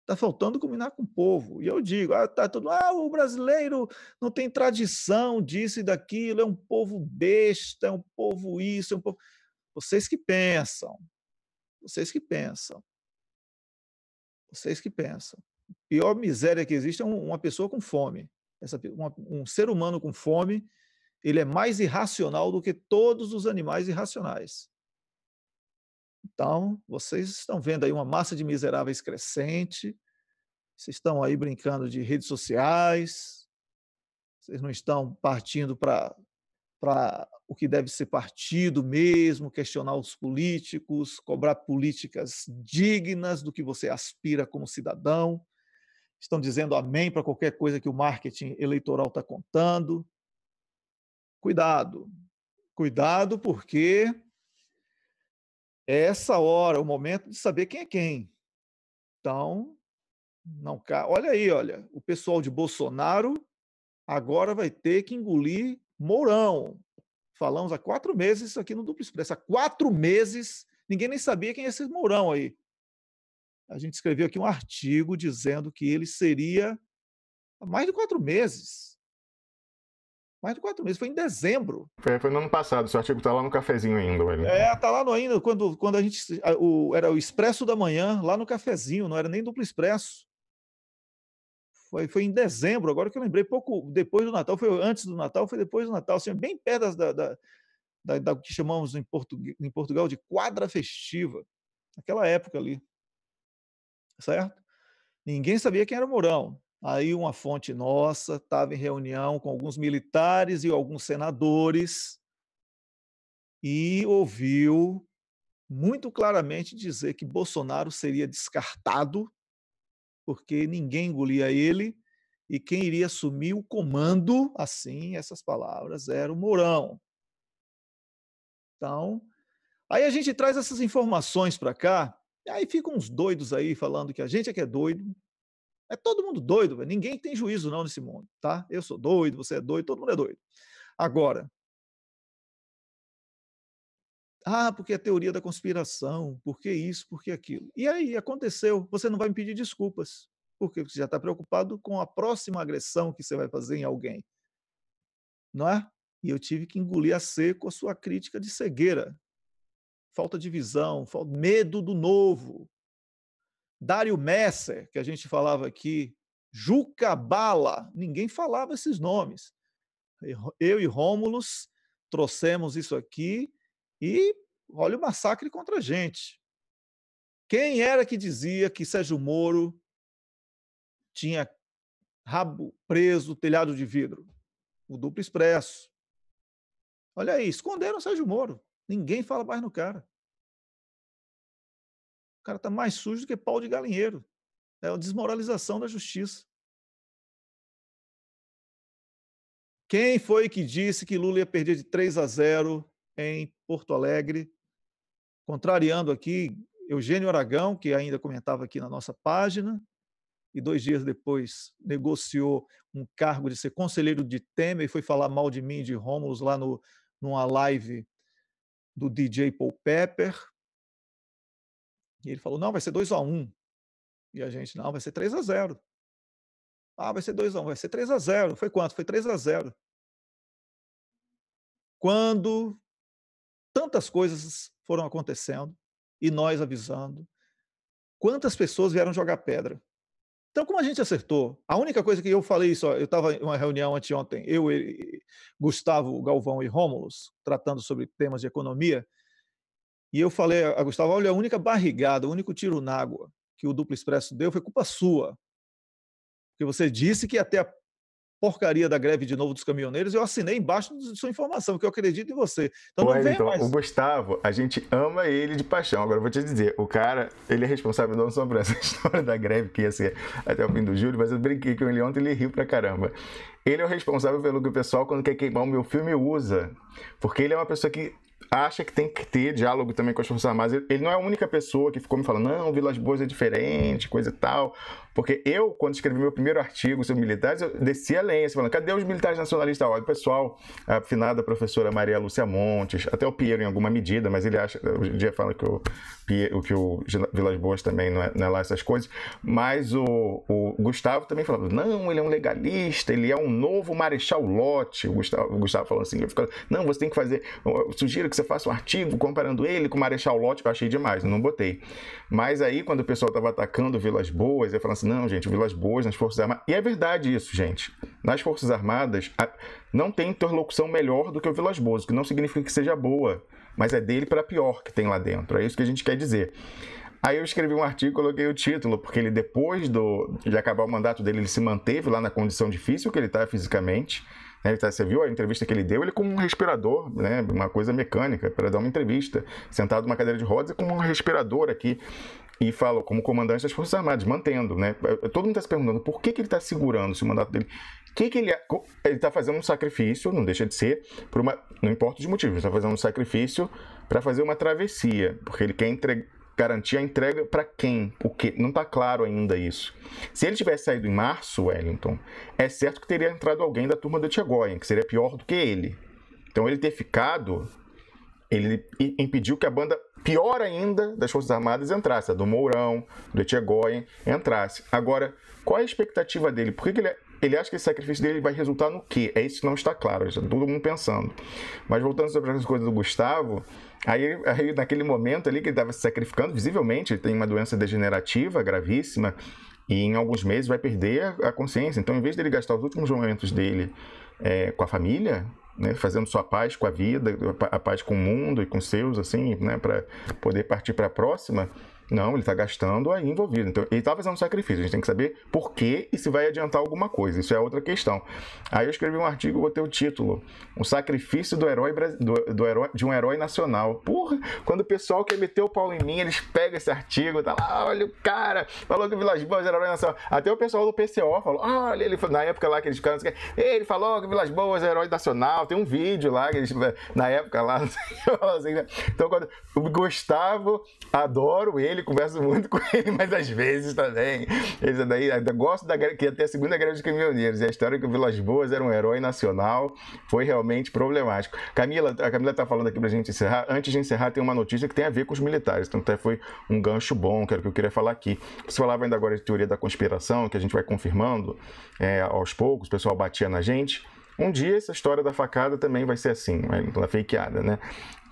Está faltando combinar com o povo. E eu digo, o brasileiro não tem tradição disso e daquilo, é um povo besta, é um povo isso, é um povo... Vocês que pensam, vocês que pensam, vocês que pensam. A pior miséria que existe é uma pessoa com fome. Um ser humano com fome, ele é mais irracional do que todos os animais irracionais. Então, vocês estão vendo aí uma massa de miseráveis crescente, vocês estão aí brincando de redes sociais, vocês não estão partindo para o que deve ser partido mesmo, questionar os políticos, cobrar políticas dignas do que você aspira como cidadão. Estão dizendo amém para qualquer coisa que o marketing eleitoral está contando. Cuidado, cuidado, porque é essa hora, o momento de saber quem é quem. Então, não, olha aí, olha, o pessoal de Bolsonaro agora vai ter que engolir Mourão. Falamos há 4 meses isso aqui no Duplo Expresso. Há 4 meses, ninguém nem sabia quem é esse Mourão aí. A gente escreveu aqui um artigo dizendo que ele seria há mais de 4 meses. Mais de 4 meses, foi em dezembro. Foi no ano passado, seu artigo está lá no cafezinho ainda, velho. Tá lá no ainda, quando a gente. Era o Expresso da Manhã, lá no cafezinho, não era nem Duplo Expresso. Foi em dezembro, agora que eu lembrei, pouco depois do Natal, foi antes do Natal, foi depois do Natal, assim, bem perto da que chamamos em Portugal de quadra festiva, naquela época ali, certo? Ninguém sabia quem era o Mourão. Aí uma fonte nossa estava em reunião com alguns militares e alguns senadores e ouviu muito claramente dizer que Bolsonaro seria descartado porque ninguém engolia ele e quem iria assumir o comando, assim, essas palavras, era o Mourão. Então, aí a gente traz essas informações para cá, e aí ficam uns doidos aí falando que a gente é que é doido. É todo mundo doido, véio. Ninguém tem juízo não nesse mundo, tá? Eu sou doido, você é doido, todo mundo é doido. Agora, porque é teoria da conspiração, por que isso, por que aquilo? E aí, aconteceu, você não vai me pedir desculpas. Por quê? Porque você já está preocupado com a próxima agressão que você vai fazer em alguém, não é? E eu tive que engolir a seco a sua crítica de cegueira, falta de visão, medo do novo. Dário Messer, que a gente falava aqui, Juca Bala, ninguém falava esses nomes. Eu e Rômulus trouxemos isso aqui e olha o massacre contra a gente. Quem era que dizia que Sérgio Moro tinha rabo preso, telhado de vidro? O Duplo Expresso. Olha aí, esconderam o Sérgio Moro. Ninguém fala mais no cara. O cara está mais sujo do que pau de galinheiro. É a desmoralização da justiça. Quem foi que disse que Lula ia perder de 3-0 em Porto Alegre? Contrariando aqui Eugênio Aragão, que ainda comentava aqui na nossa página, e 2 dias depois negociou um cargo de ser conselheiro de Temer e foi falar mal de mim e de Rômulus lá numa live do DJ Paul Pepper. E ele falou, não, vai ser 2-1. E a gente, não, vai ser 3-0. Ah, vai ser 2-1, vai ser 3-0. Foi quanto? Foi 3-0. Quando tantas coisas foram acontecendo e nós avisando, quantas pessoas vieram jogar pedra. Então, como a gente acertou, a única coisa que eu falei isso, eu estava em uma reunião anteontem, eu, Gustavo, Galvão e Rômulus, tratando sobre temas de economia, e eu falei a Gustavo, olha, a única barrigada, o único tiro na água que o Duplo Expresso deu foi culpa sua. Porque você disse que ia ter a porcaria da greve de novo dos caminhoneiros, eu assinei embaixo de sua informação, que eu acredito em você. Então, não vem mais. O Gustavo, a gente ama ele de paixão. Agora, eu vou te dizer, o cara, ele é responsável não só por essa história da greve, que ia ser até o fim do julho, mas eu brinquei com ele ontem e ele riu pra caramba. Ele é o responsável pelo que o pessoal, quando quer queimar o meu filme, usa. Porque ele é uma pessoa que acha que tem que ter diálogo também com as Forças Armadas. Ele não é a única pessoa que ficou me falando, não, Vilas Boas é diferente, coisa e tal. Porque eu, quando escrevi meu primeiro artigo sobre militares, eu desci a lenha, falando, cadê os militares nacionalistas? Olha, o pessoal, a afinada professora Maria Lúcia Montes, até o Piero em alguma medida, mas ele acha, hoje em dia fala que o Vilas Boas também não é lá essas coisas, mas o Gustavo também falava, não, ele é um legalista, ele é um novo Marechal Lott. O Gustavo falou assim, não, você tem que fazer, eu sugiro que você faça um artigo comparando ele com o Marechal Lott, que eu achei demais, eu não botei. Mas aí, quando o pessoal estava atacando o Vilas Boas, eu falava assim, não, gente, o Vilas Boas nas Forças Armadas... E é verdade isso, gente. Nas Forças Armadas, não tem interlocução melhor do que o Vilas Boas, o que não significa que seja boa, mas é dele para pior que tem lá dentro. É isso que a gente quer dizer. Aí eu escrevi um artigo, coloquei o título, porque ele, depois de acabar o mandato dele, ele se manteve lá na condição difícil que ele está fisicamente. Você viu a entrevista que ele deu? Ele com um respirador, né, uma coisa mecânica, para dar uma entrevista, sentado numa cadeira de rodas e com um respirador aqui. E falou como comandante das Forças Armadas, mantendo, né? Todo mundo está se perguntando por que ele está segurando esse mandato dele. Ele está fazendo um sacrifício, não deixa de ser, não importa os motivos, ele está fazendo um sacrifício para fazer uma travessia, porque ele quer garantir a entrega para quem? O quê? Não está claro ainda isso. Se ele tivesse saído em março, Wellington, é certo que teria entrado alguém da turma do Etchegoyen, que seria pior do que ele. Então ele ter ficado, ele impediu que a banda pior ainda das Forças Armadas entrasse, a do Mourão, do Etchegoyen, entrasse. Agora, qual é a expectativa dele? Por que ele acha que esse sacrifício dele vai resultar no quê? É isso que não está claro, está todo mundo pensando. Mas voltando sobre as coisas do Gustavo, aí naquele momento ali que ele estava se sacrificando, visivelmente ele tem uma doença degenerativa gravíssima e em alguns meses vai perder a consciência. Então, em vez dele gastar os últimos momentos dele com a família, né, fazendo sua paz com a vida, a paz com o mundo e com os seus, assim, né, para poder partir para a próxima, não, ele está gastando aí envolvido. Então, ele está fazendo um sacrifício. A gente tem que saber por quê e se vai adiantar alguma coisa. Isso é outra questão. Aí eu escrevi um artigo, botei o título: O Sacrifício do Herói, de um Herói Nacional. Porra, quando o pessoal quer meter o pau em mim, eles pegam esse artigo, tá lá, olha o cara, falou que o Vilas Boas era Herói Nacional. Até o pessoal do PCO falou, olha, ele na época lá que eles ficaram, ele falou que o Vilas Boas é Herói Nacional. Tem um vídeo lá, que eles, na época lá, não sei o que, assim, né? Então, quando o Gustavo, adoro ele, ele, converso muito com ele, mas às vezes também. Esse daí, eu gosto que ia ter a segunda greve dos caminhoneiros. E a história que o Vilas Boas era um herói nacional foi realmente problemático. A Camila está falando aqui para a gente encerrar. Antes de encerrar, tem uma notícia que tem a ver com os militares. Então até foi um gancho bom, que era o que eu queria falar aqui. Você falava ainda agora de teoria da conspiração, que a gente vai confirmando aos poucos, o pessoal batia na gente. Um dia essa história da facada também vai ser assim, uma fakeada, né?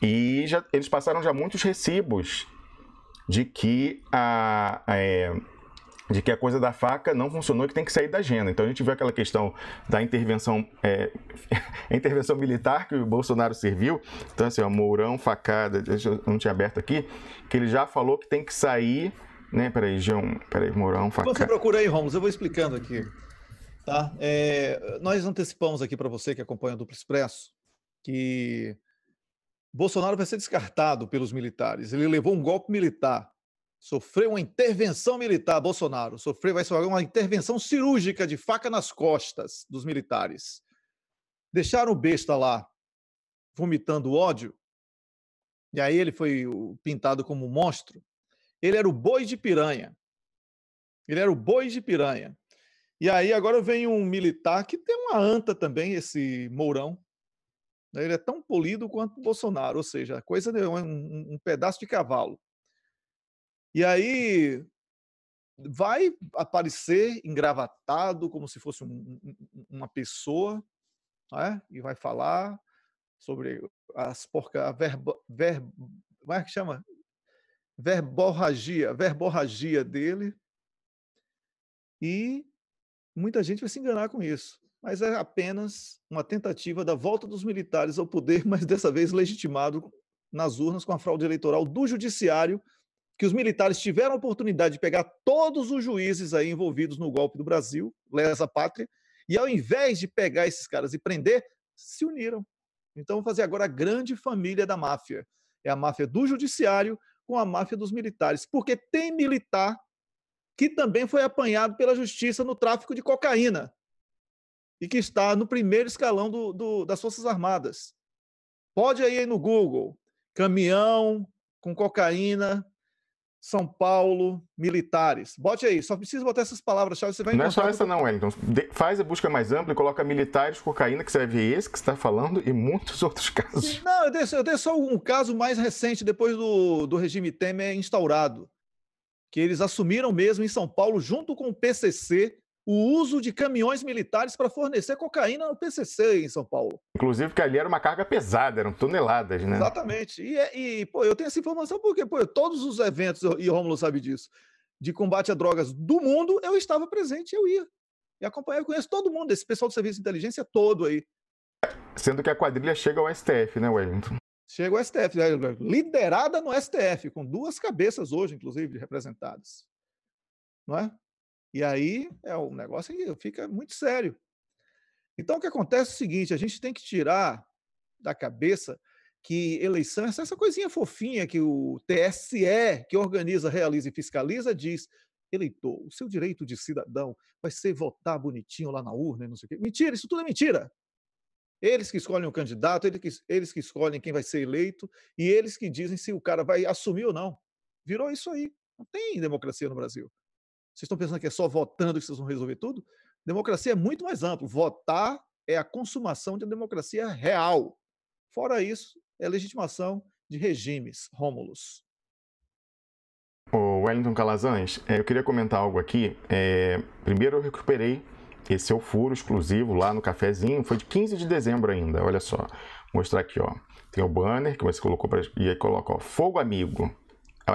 E eles passaram já muitos recibos de que a coisa da faca não funcionou e que tem que sair da agenda. Então a gente viu aquela questão da intervenção, a intervenção militar que o Bolsonaro serviu. Então assim, Mourão, facada, eu não tinha aberto aqui, que ele já falou que tem que sair, né? Peraí, Mourão, facada. Você procura aí, Romulo, eu vou explicando aqui. Tá? Nós antecipamos aqui para você que acompanha o Duplo Expresso que Bolsonaro vai ser descartado pelos militares. Ele levou um golpe militar, sofreu uma intervenção militar. Bolsonaro vai sofrer uma intervenção cirúrgica de faca nas costas dos militares. Deixaram o besta lá vomitando ódio, e aí ele foi pintado como um monstro. Ele era o boi de piranha. E aí agora vem um militar que tem uma anta também, esse Mourão. Ele é tão polido quanto o Bolsonaro, ou seja, a coisa é um pedaço de cavalo. E aí vai aparecer engravatado como se fosse uma pessoa, né? E vai falar sobre como é que chama? Verborragia dele. E muita gente vai se enganar com isso, mas é apenas uma tentativa da volta dos militares ao poder, mas dessa vez legitimado nas urnas com a fraude eleitoral do judiciário, que os militares tiveram a oportunidade de pegar todos os juízes aí envolvidos no golpe do Brasil, lesa pátria, e ao invés de pegar esses caras e prender, se uniram. Então vamos fazer agora a grande família da máfia. É a máfia do judiciário com a máfia dos militares, porque tem militar que também foi apanhado pela justiça no tráfico de cocaína e que está no primeiro escalão das Forças Armadas. Pode ir no Google, caminhão com cocaína, São Paulo, militares. Bote aí, só precisa botar essas palavras-chave, você vai encontrar. Não é só essa não, Wellington. Faz a busca mais ampla e coloca militares, cocaína, que você vai ver esse que você está falando e muitos outros casos. Não, eu dei só um caso mais recente, depois do regime Temer instaurado, que eles assumiram mesmo em São Paulo, junto com o PCC, o uso de caminhões militares para fornecer cocaína no PCC em São Paulo. Inclusive que ali era uma carga pesada, eram toneladas, né? Exatamente. Pô, eu tenho essa informação porque todos os eventos, e Rômulo sabe disso, de combate a drogas do mundo, eu estava presente, eu ia. E acompanhava, eu conheço todo mundo, esse pessoal do Serviço de Inteligência todo aí. Sendo que a quadrilha chega ao STF, né, Wellington? Chega ao STF, liderada no STF, com 2 cabeças hoje, inclusive, representadas. Não é? E aí o negócio fica muito sério. Então, o que acontece é o seguinte, a gente tem que tirar da cabeça que eleição é essa coisinha fofinha que o TSE, que organiza, realiza e fiscaliza, diz: eleitor, o seu direito de cidadão vai ser votar bonitinho lá na urna, não sei o quê. Mentira, isso tudo é mentira. Eles que escolhem o candidato, eles que escolhem quem vai ser eleito e eles que dizem se o cara vai assumir ou não. Virou isso aí. Não tem democracia no Brasil. Vocês estão pensando que é só votando que vocês vão resolver tudo? Democracia é muito mais amplo. Votar é a consumação de democracia real. Fora isso, é legitimação de regimes, Rômulos. O Wellington Calazans, eu queria comentar algo aqui. Primeiro eu recuperei esse seu furo exclusivo lá no cafezinho, foi de 15 de dezembro ainda, olha só. Vou mostrar aqui, ó. Tem o banner que você colocou e aí coloca, ó, fogo amigo.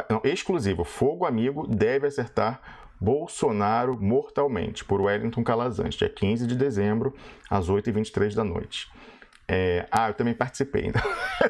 Não, exclusivo, fogo amigo deve acertar Bolsonaro mortalmente, por Wellington Calazans, dia 15 de dezembro, às 8h23 da noite. Eu também participei, então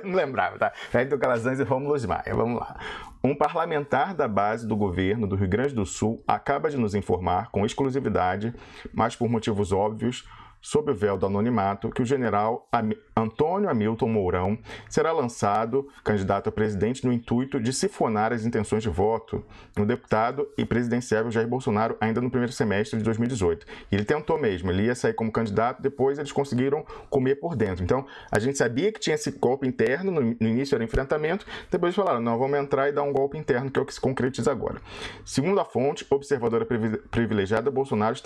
não lembrava, tá? Wellington Calazans e Rômulo Maia, vamos lá. Um parlamentar da base do governo do Rio Grande do Sul acaba de nos informar, com exclusividade, mas por motivos óbvios, sob o véu do anonimato, que o general Antônio Hamilton Mourão será lançado candidato a presidente no intuito de sifonar as intenções de voto no deputado e presidenciável Jair Bolsonaro ainda no primeiro semestre de 2018. E ele tentou mesmo, ele ia sair como candidato, depois eles conseguiram comer por dentro. Então, a gente sabia que tinha esse golpe interno, no início era enfrentamento, depois eles falaram, não, vamos entrar e dar um golpe interno, que é o que se concretiza agora. Segundo a fonte observadora privilegiada, Bolsonaro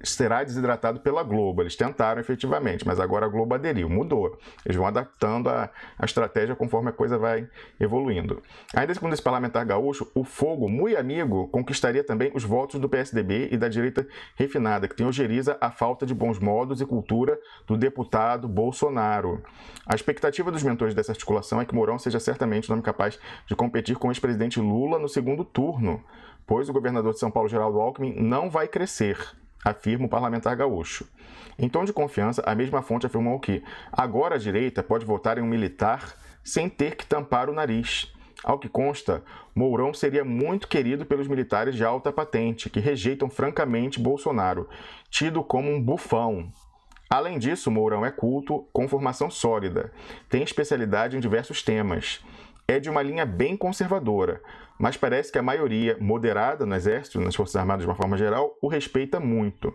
será desidratado pela Globo. Eles tentaram efetivamente, mas agora a Globo aderiu, mudou. Eles vão adaptando a estratégia conforme a coisa vai evoluindo. Ainda segundo esse parlamentar gaúcho, o fogo muito amigo conquistaria também os votos do PSDB e da direita refinada, que tem ojeriza a falta de bons modos e cultura do deputado Bolsonaro. A expectativa dos mentores dessa articulação é que Mourão seja certamente o nome capaz de competir com o ex-presidente Lula no segundo turno, pois o governador de São Paulo, Geraldo Alckmin, não vai crescer, afirma o parlamentar gaúcho. Em tom de confiança, a mesma fonte afirmou que agora a direita pode votar em um militar sem ter que tampar o nariz. Ao que consta, Mourão seria muito querido pelos militares de alta patente, que rejeitam francamente Bolsonaro, tido como um bufão. Além disso, Mourão é culto, com formação sólida, tem especialidade em diversos temas. É de uma linha bem conservadora, mas parece que a maioria moderada no Exército, nas Forças Armadas de uma forma geral, o respeita muito.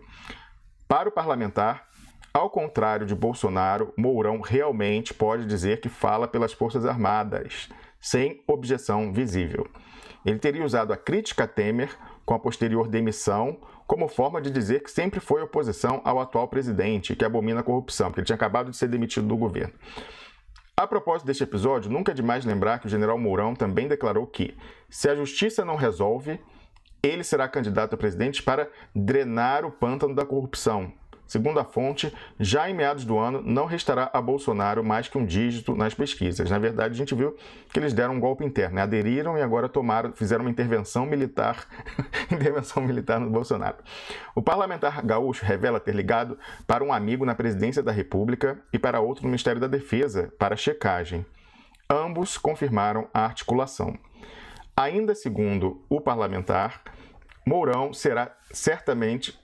Para o parlamentar, ao contrário de Bolsonaro, Mourão realmente pode dizer que fala pelas Forças Armadas, sem objeção visível. Ele teria usado a crítica a Temer, com a posterior demissão, como forma de dizer que sempre foi oposição ao atual presidente, que abomina a corrupção, porque ele tinha acabado de ser demitido do governo. A propósito deste episódio, nunca é demais lembrar que o general Mourão também declarou que, se a justiça não resolve, ele será candidato a presidente para drenar o pântano da corrupção. Segundo a fonte, já em meados do ano, não restará a Bolsonaro mais que um dígito nas pesquisas. Na verdade, a gente viu que eles deram um golpe interno, né? Aderiram e agora fizeram uma intervenção militar, no Bolsonaro. O parlamentar gaúcho revela ter ligado para um amigo na presidência da República e para outro no Ministério da Defesa para checagem. Ambos confirmaram a articulação. Ainda segundo o parlamentar, Mourão será certamente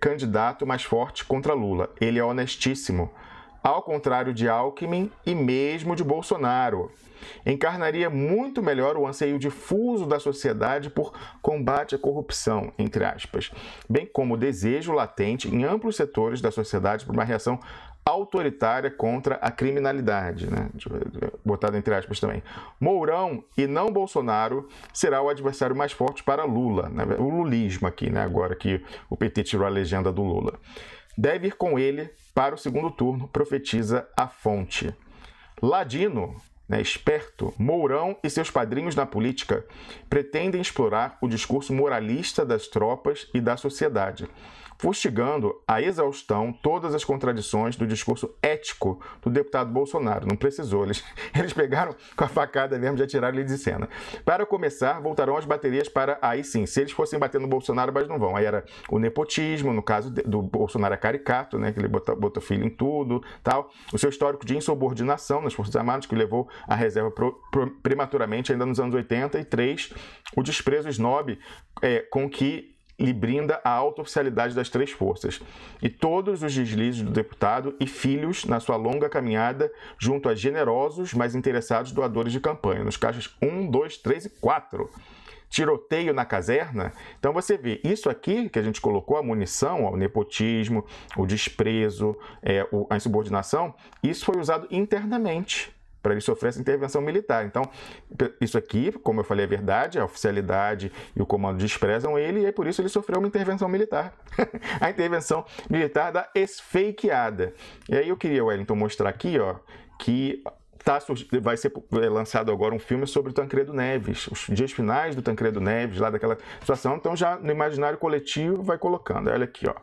candidato mais forte contra Lula. Ele é honestíssimo, ao contrário de Alckmin e mesmo de Bolsonaro. Encarnaria muito melhor o anseio difuso da sociedade por combate à corrupção, entre aspas, bem como o desejo latente em amplos setores da sociedade por uma reação autoritária contra a criminalidade, né? Botado entre aspas também. Mourão e não Bolsonaro será o adversário mais forte para Lula, né? O lulismo aqui, né? Agora que o PT tirou a legenda do Lula. Deve ir com ele para o segundo turno, profetiza a fonte. Ladino, né, esperto, Mourão e seus padrinhos na política pretendem explorar o discurso moralista das tropas e da sociedade, fustigando a exaustão todas as contradições do discurso ético do deputado Bolsonaro. Não precisou, eles pegaram com a facada mesmo, já tiraram ele de cena. Para começar, voltarão as baterias para, aí sim, se eles fossem bater no Bolsonaro, mas não vão. Aí era o nepotismo, no caso do Bolsonaro é caricato, né, que ele botou filho em tudo, tal. O seu histórico de insubordinação nas Forças Armadas, que levou a reserva prematuramente ainda nos anos 83, o desprezo snob com que lhe brinda a alta oficialidade das três forças, e todos os deslizes do deputado e filhos na sua longa caminhada junto a generosos, mas interessados doadores de campanha, nos caixas 1, 2, 3 e 4. Tiroteio na caserna. Então você vê, isso aqui que a gente colocou, a munição, o nepotismo, o desprezo, a insubordinação, isso foi usado internamente para ele sofrer essa intervenção militar. Então, isso aqui, como eu falei, é verdade, a oficialidade e o comando desprezam ele, e é por isso ele sofreu uma intervenção militar. A intervenção militar da esfakeada. E aí eu queria, Wellington, mostrar aqui, ó, que vai ser lançado agora um filme sobre o Tancredo Neves, os dias finais do Tancredo Neves, lá daquela situação. Então já no imaginário coletivo vai colocando. Olha aqui, ó.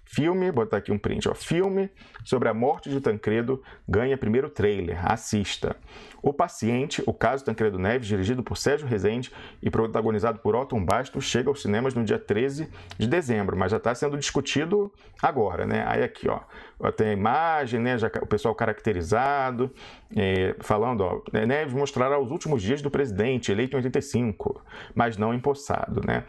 Filme, vou botar aqui um print, ó. Filme sobre a morte de Tancredo ganha primeiro trailer. Assista. O Paciente, o caso Tancredo Neves, dirigido por Sérgio Rezende e protagonizado por Otton Bastos, chega aos cinemas no dia 13 de dezembro, mas já está sendo discutido agora, né? Aí aqui, ó, tem a imagem, né? Já, o pessoal caracterizado, falando, ó, Neves mostrará os últimos dias do presidente, eleito em 85, mas não empossado, né?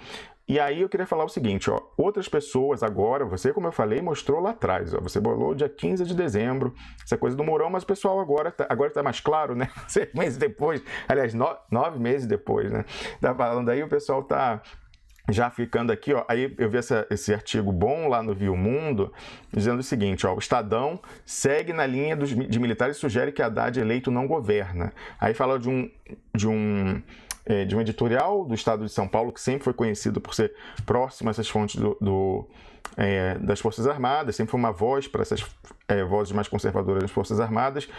E aí eu queria falar o seguinte, ó, outras pessoas agora, você, como eu falei, mostrou lá atrás, ó, você bolou dia 15 de dezembro, essa coisa do Mourão, mas o pessoal agora tá mais claro, né? 6 meses depois, aliás, 9 meses depois, né? Tá falando aí, o pessoal tá já ficando aqui, ó, aí eu vi esse artigo bom lá no Viu Mundo, dizendo o seguinte, ó, o Estadão segue na linha de militares e sugere que Haddad eleito não governa. Aí fala de um editorial do Estado de São Paulo, que sempre foi conhecido por ser próximo a essas fontes das Forças Armadas, sempre foi uma voz para essas vozes mais conservadoras das Forças Armadas,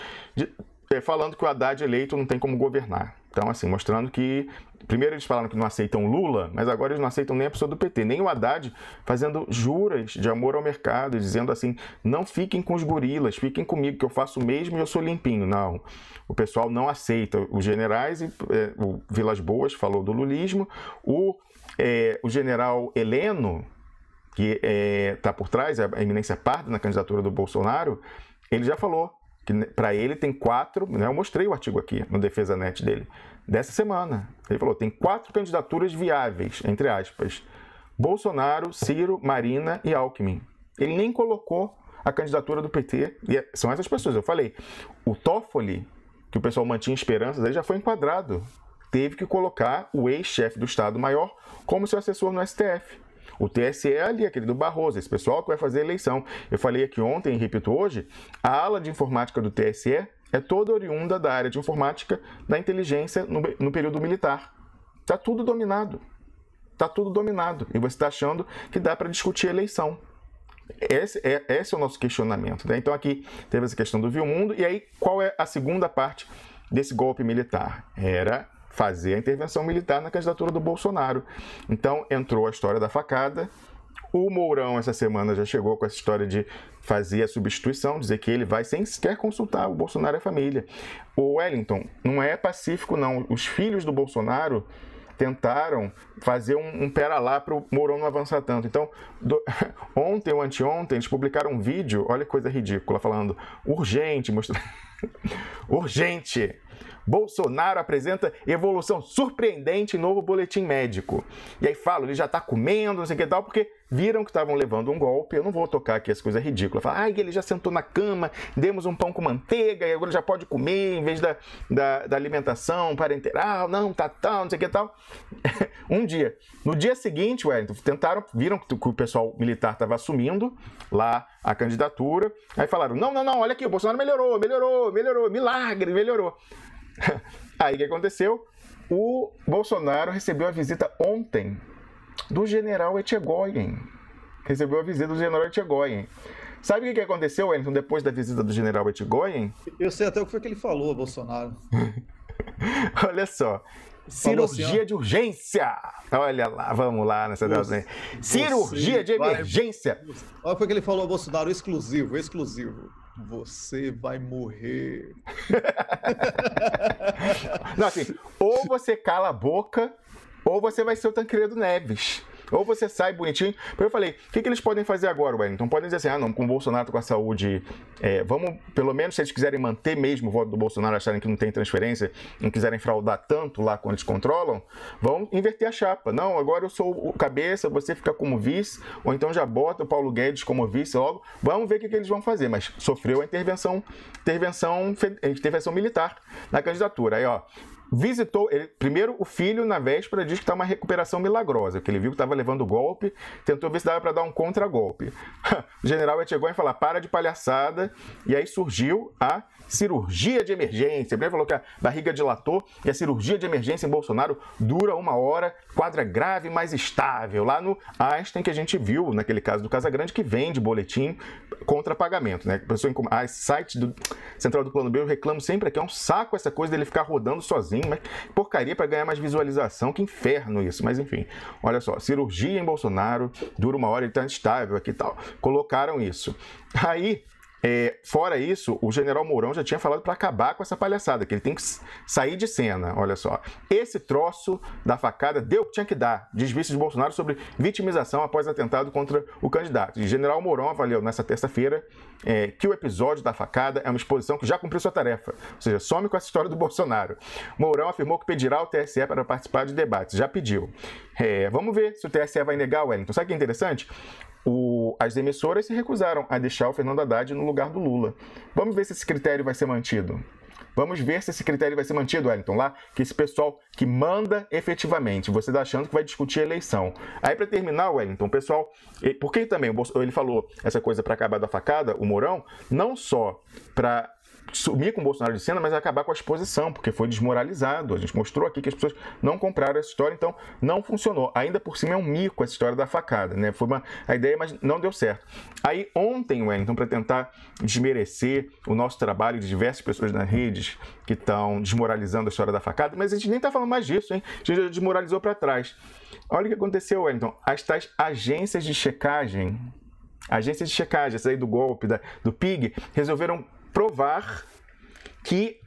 falando que o Haddad eleito não tem como governar. Então, assim, mostrando que... Primeiro eles falaram que não aceitam Lula, mas agora eles não aceitam nem a pessoa do PT, nem o Haddad, fazendo juras de amor ao mercado, dizendo assim, não fiquem com os gorilas, fiquem comigo, que eu faço o mesmo e eu sou limpinho. Não, o pessoal não aceita os generais, o Vilas Boas falou do lulismo, o general Heleno, que está por trás, a eminência parda na candidatura do Bolsonaro, ele já falou que para ele tem 4, né, eu mostrei o artigo aqui no Defesa Net dele, dessa semana. Ele falou, tem 4 candidaturas viáveis, entre aspas, Bolsonaro, Ciro, Marina e Alckmin. Ele nem colocou a candidatura do PT, e são essas pessoas. Eu falei, o Toffoli, que o pessoal mantinha esperanças, aí já foi enquadrado. Teve que colocar o ex-chefe do Estado-Maior como seu assessor no STF. O TSE é ali, aquele do Barroso, esse pessoal que vai fazer a eleição. Eu falei aqui ontem e repito hoje, a ala de informática do TSE é toda oriunda da área de informática da inteligência no período militar. Está tudo dominado. Está tudo dominado. E você está achando que dá para discutir a eleição. Esse é o nosso questionamento, né? Então aqui teve essa questão do Viu Mundo. E aí, qual é a segunda parte desse golpe militar? Era fazer a intervenção militar na candidatura do Bolsonaro. Então entrou a história da facada. O Mourão essa semana já chegou com essa história de fazer a substituição, dizer que ele vai sem sequer consultar o Bolsonaro e a família. O Wellington, não é pacífico não. Os filhos do Bolsonaro tentaram fazer um pera lá para o Mourão não avançar tanto. Então, ontem ou anteontem, eles publicaram um vídeo, olha que coisa ridícula, falando urgente, mostrando... urgente! Bolsonaro apresenta evolução surpreendente em novo boletim médico. E aí fala, ele já está comendo, não sei o que tal, porque viram que estavam levando um golpe. Eu não vou tocar aqui essa coisa ridícula. Fala, ele já sentou na cama, demos um pão com manteiga, e agora já pode comer em vez da alimentação parenteral, não sei o que tal. Um dia. No dia seguinte, Wellington, viram que o pessoal militar estava assumindo lá a candidatura. Aí falaram, não, olha aqui, o Bolsonaro melhorou, milagre, melhorou. Aí o que aconteceu? O Bolsonaro recebeu a visita ontem do general Etchegoyen. Sabe o que aconteceu, Wellington, depois da visita do general Etchegoyen? Eu sei até o que foi que ele falou, Bolsonaro. Olha só. Cirurgia de urgência. Olha lá, vamos lá nessa data. Cirurgia de emergência. Olha o que ele falou, Bolsonaro, exclusivo. Você vai morrer. Não, assim, ou você cala a boca, ou você vai ser o Tancredo Neves. Ou você sai bonitinho. Eu falei, o que eles podem fazer agora, Wellington? Podem dizer assim, não, com o Bolsonaro com a saúde, vamos, pelo menos se eles quiserem manter mesmo o voto do Bolsonaro, acharem que não tem transferência, não quiserem fraudar tanto lá quando eles controlam, vão inverter a chapa. Não, agora eu sou o cabeça, você fica como vice, ou então já bota o Paulo Guedes como vice logo. Vamos ver o que eles vão fazer. Mas sofreu a intervenção militar na candidatura. Aí, ó, visitou, primeiro o filho na véspera diz que está uma recuperação milagrosa, porque ele viu que estava levando golpe, tentou ver se dava para dar um contragolpe. O general chegou e falou, para de palhaçada, e aí surgiu a cirurgia de emergência. Ele falou que a barriga dilatou e a cirurgia de emergência em Bolsonaro dura 1 hora, quadro é grave, mas estável. Lá no Einstein, que a gente viu, naquele caso do Casagrande, que vende boletim contra pagamento, né? Site do Central do Plano B, eu reclamo sempre que é um saco essa coisa dele ficar rodando sozinho, mas porcaria para ganhar mais visualização, que inferno isso. Mas enfim, olha só, cirurgia em Bolsonaro dura 1 hora, ele está instável aqui e tal. Colocaram isso. Aí, Fora isso, o general Mourão já tinha falado para acabar com essa palhaçada, que ele tem que sair de cena, olha só. Esse troço da facada deu o que tinha que dar, diz vice de Bolsonaro sobre vitimização após atentado contra o candidato. E general Mourão avaliou nessa terça-feira que o episódio da facada é uma exposição que já cumpriu sua tarefa, ou seja, some com essa história do Bolsonaro. Mourão afirmou que pedirá ao TSE para participar de debates, já pediu. Vamos ver se o TSE vai negar o Wellington. Sabe o que é interessante? As emissoras se recusaram a deixar o Fernando Haddad no lugar do Lula. Vamos ver se esse critério vai ser mantido. Vamos ver se esse critério vai ser mantido, Wellington, lá, que esse pessoal que manda efetivamente, você está achando que vai discutir a eleição. Aí, para terminar, Wellington, o pessoal... Por que também ele falou essa coisa para acabar da facada, o Mourão, não só para sumir com o Bolsonaro de cena, mas acabar com a exposição, porque foi desmoralizado. A gente mostrou aqui que as pessoas não compraram essa história, então não funcionou. Ainda por cima é um mico essa história da facada, né? Foi a ideia, mas não deu certo. Aí ontem, Wellington, para tentar desmerecer o nosso trabalho de diversas pessoas nas redes que estão desmoralizando a história da facada, mas a gente nem está falando mais disso, hein? A gente já desmoralizou para trás. Olha o que aconteceu, Wellington. As tais agências de checagem, essa aí do golpe, do PIG, resolveram provar que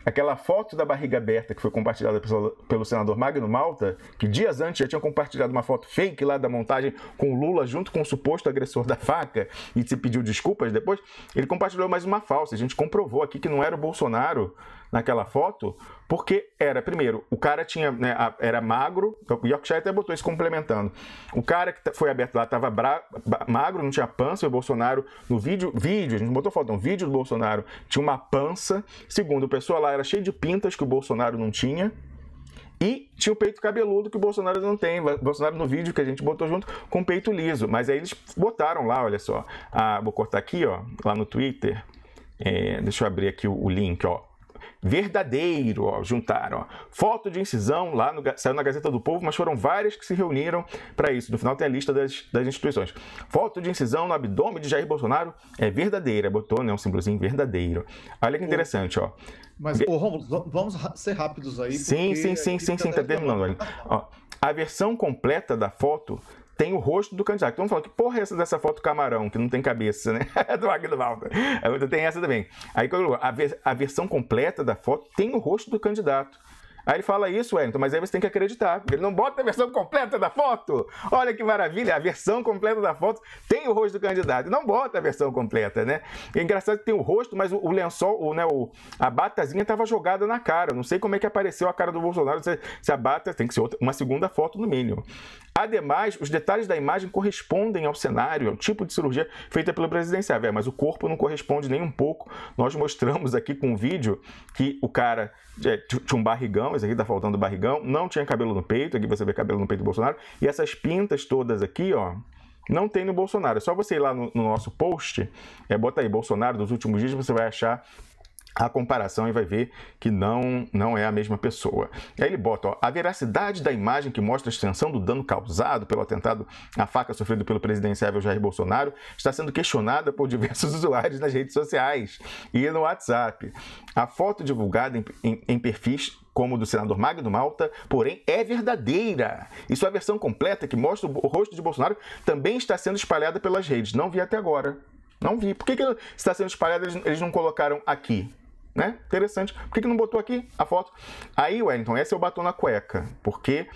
aquela foto da barriga aberta que foi compartilhada pelo senador Magno Malta, que dias antes já tinha compartilhado uma foto fake lá da montagem com o Lula junto com o suposto agressor da faca e se pediu desculpas depois, ele compartilhou mais uma falsa. A gente comprovou aqui que não era o Bolsonaro naquela foto, porque primeiro, o cara era magro, o Yorkshire até botou isso complementando. O cara que foi aberto lá estava magro, não tinha pança, o Bolsonaro, no vídeo, a gente botou foto, um vídeo do Bolsonaro, tinha uma pança. Segundo, o pessoal lá era cheio de pintas que o Bolsonaro não tinha. E tinha o peito cabeludo que o Bolsonaro não tem. O Bolsonaro no vídeo que a gente botou junto com o peito liso. Mas aí eles botaram lá, olha só. Vou cortar aqui, ó, lá no Twitter. Deixa eu abrir aqui o link, ó. Verdadeiro, ó, juntaram. Ó. Foto de incisão, saiu na Gazeta do Povo, mas foram várias que se reuniram para isso. No final tem a lista das instituições. Foto de incisão no abdômen de Jair Bolsonaro é verdadeira. Botou, né, um símbolozinho verdadeiro. Olha que interessante, ó. Mas, Romulo, vamos ser rápidos aí. Sim, tá terminando. Ó, a versão completa da foto tem o rosto do candidato. Então vamos falar, que porra é essa dessa foto camarão, que não tem cabeça, né? Do Magno Malta. Tem essa também. Aí a versão completa da foto tem o rosto do candidato. Aí ele fala isso, Wellington, mas aí você tem que acreditar. Ele não bota a versão completa da foto. Olha que maravilha, a versão completa da foto tem o rosto do candidato. Não bota a versão completa, né? É engraçado que tem o rosto, mas o lençol, a batazinha estava jogada na cara. Não sei como é que apareceu a cara do Bolsonaro. Se a bata tem que ser uma segunda foto no mínimo. Ademais, os detalhes da imagem correspondem ao cenário, ao tipo de cirurgia feita pelo presidenciável, mas o corpo não corresponde nem um pouco. Nós mostramos aqui com um vídeo que o cara tinha um barrigão, esse aqui tá faltando barrigão, não tinha cabelo no peito, aqui você vê cabelo no peito do Bolsonaro, e essas pintas todas aqui, ó, não tem no Bolsonaro. É só você ir lá no nosso post, bota aí Bolsonaro dos últimos dias, você vai achar a comparação e vai ver que não é a mesma pessoa. E aí ele bota, ó, a veracidade da imagem que mostra a extensão do dano causado pelo atentado à faca sofrido pelo presidenciável Jair Bolsonaro está sendo questionada por diversos usuários nas redes sociais e no WhatsApp. A foto divulgada em perfis como o do senador Magno Malta, porém, é verdadeira. E sua versão completa, que mostra o rosto de Bolsonaro, também está sendo espalhada pelas redes. Não vi até agora. Não vi. Por que está sendo espalhada eles não colocaram aqui? Né? Interessante. Por que não botou aqui a foto? Aí, Wellington, esse é o batom na cueca. Porque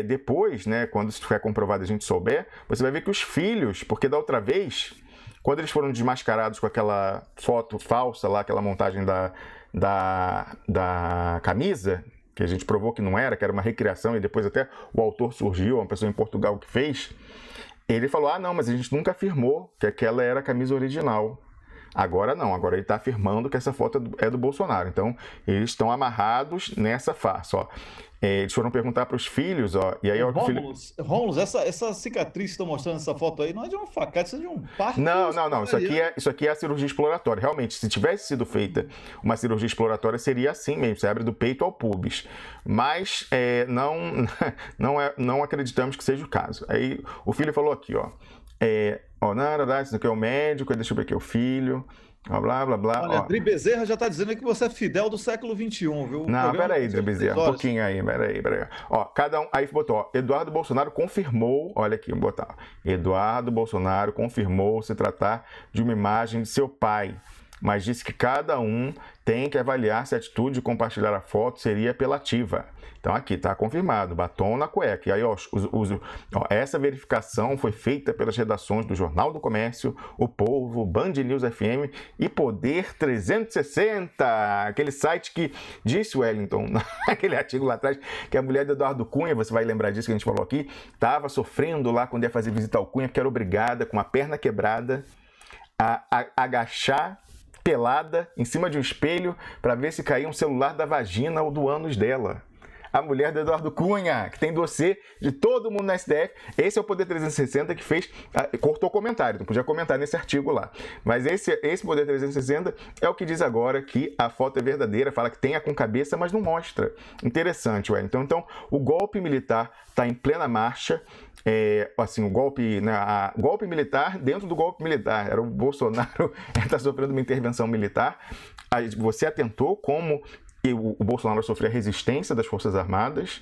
depois, né, quando isso for comprovado e a gente souber, você vai ver que os filhos, porque da outra vez, quando eles foram desmascarados com aquela foto falsa lá, aquela montagem da camisa, que a gente provou que não era, que era uma recriação, e depois até o autor surgiu, uma pessoa em Portugal que fez, ele falou, não, mas a gente nunca afirmou que aquela era a camisa original. Agora não, agora ele está afirmando que essa foto é do Bolsonaro. Então, eles estão amarrados nessa farsa, ó. Eles foram perguntar para os filhos, ó, e aí... Rômulo, essa cicatriz que estão mostrando essa foto aí não é de uma facada, isso é de um parto. Não. Isso aqui é a cirurgia exploratória. Realmente, se tivesse sido feita uma cirurgia exploratória, seria assim mesmo, você abre do peito ao pubis. Mas não acreditamos que seja o caso. Aí o filho falou aqui, ó. Isso aqui é o médico, deixa eu ver aqui, o filho, blá, blá, blá. Olha, Dri Bezerra já está dizendo que você é fidel do século XXI, viu? Não, peraí, Dri Bezerra, um pouquinho aí, peraí. Cada um, aí botou, Eduardo Bolsonaro confirmou, olha aqui, vou botar, Eduardo Bolsonaro confirmou se tratar de uma imagem de seu pai, mas disse que cada um tem que avaliar se a atitude de compartilhar a foto seria apelativa. Então aqui está confirmado, batom na cueca. E aí, essa verificação foi feita pelas redações do Jornal do Comércio, O Povo, Band News FM e Poder 360, aquele site que disse, Wellington, naquele artigo lá atrás, que a mulher do Eduardo Cunha, você vai lembrar disso que a gente falou aqui, estava sofrendo lá quando ia fazer visita ao Cunha, porque era obrigada, com a perna quebrada, a agachar pelada em cima de um espelho para ver se caía um celular da vagina ou do ânus dela. A mulher do Eduardo Cunha, que tem dossiê de todo mundo na STF. Esse é o Poder 360 que fez... cortou comentário, não podia comentar nesse artigo lá. Mas esse Poder 360 é o que diz agora que a foto é verdadeira, fala que tem a com cabeça, mas não mostra. Interessante, Wellington. Então, o golpe militar está em plena marcha. O golpe militar dentro do golpe militar. Era o Bolsonaro está sofrendo uma intervenção militar. Aí você atentou como o Bolsonaro sofreu a resistência das Forças Armadas.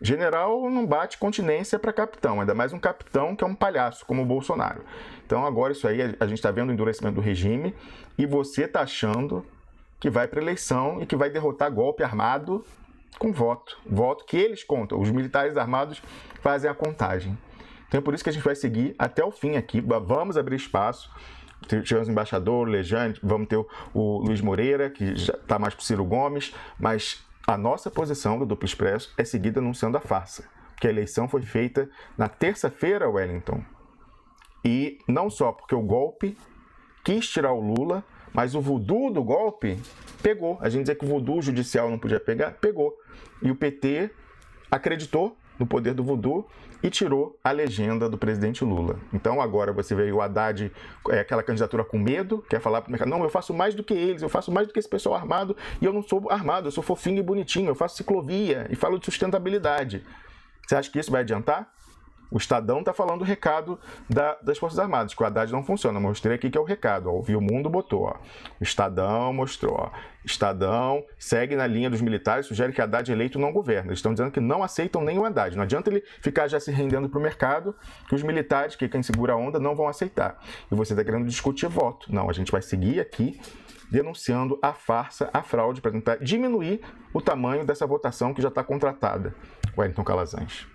General não bate continência para capitão, ainda mais um capitão que é um palhaço, como o Bolsonaro. Então agora isso aí, a gente está vendo o endurecimento do regime e você está achando que vai para eleição e que vai derrotar golpe armado com voto. Voto que eles contam, os militares armados fazem a contagem. Então é por isso que a gente vai seguir até o fim aqui, vamos abrir espaço. Tivemos o embaixador, o Lejane, vamos ter o Luiz Moreira, que já está mais para o Ciro Gomes, mas a nossa posição do Duplo Expresso é seguir denunciando a farsa, porque a eleição foi feita na terça-feira, Wellington, e não só porque o golpe quis tirar o Lula, mas o voodoo do golpe pegou. A gente dizia que o voodoo judicial não podia pegar, pegou. E o PT acreditou no poder do voodoo e tirou a legenda do presidente Lula. Então agora você vê o Haddad, aquela candidatura com medo, quer falar para o mercado, não, eu faço mais do que eles, eu faço mais do que esse pessoal armado, e eu não sou armado, eu sou fofinho e bonitinho, eu faço ciclovia e falo de sustentabilidade. Você acha que isso vai adiantar? O Estadão está falando o recado das Forças Armadas, que o Haddad não funciona. Mostrei aqui que é o recado. O Viu Mundo botou. O Estadão mostrou. Estadão segue na linha dos militares, sugere que Haddad eleito não governa. Eles estão dizendo que não aceitam nem o Haddad. Não adianta ele ficar já se rendendo para o mercado, que os militares, que quem segura a onda, não vão aceitar. E você está querendo discutir voto. Não, a gente vai seguir aqui denunciando a farsa, a fraude, para tentar diminuir o tamanho dessa votação que já está contratada. Wellington Calazans.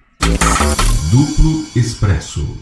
Duplo Expresso.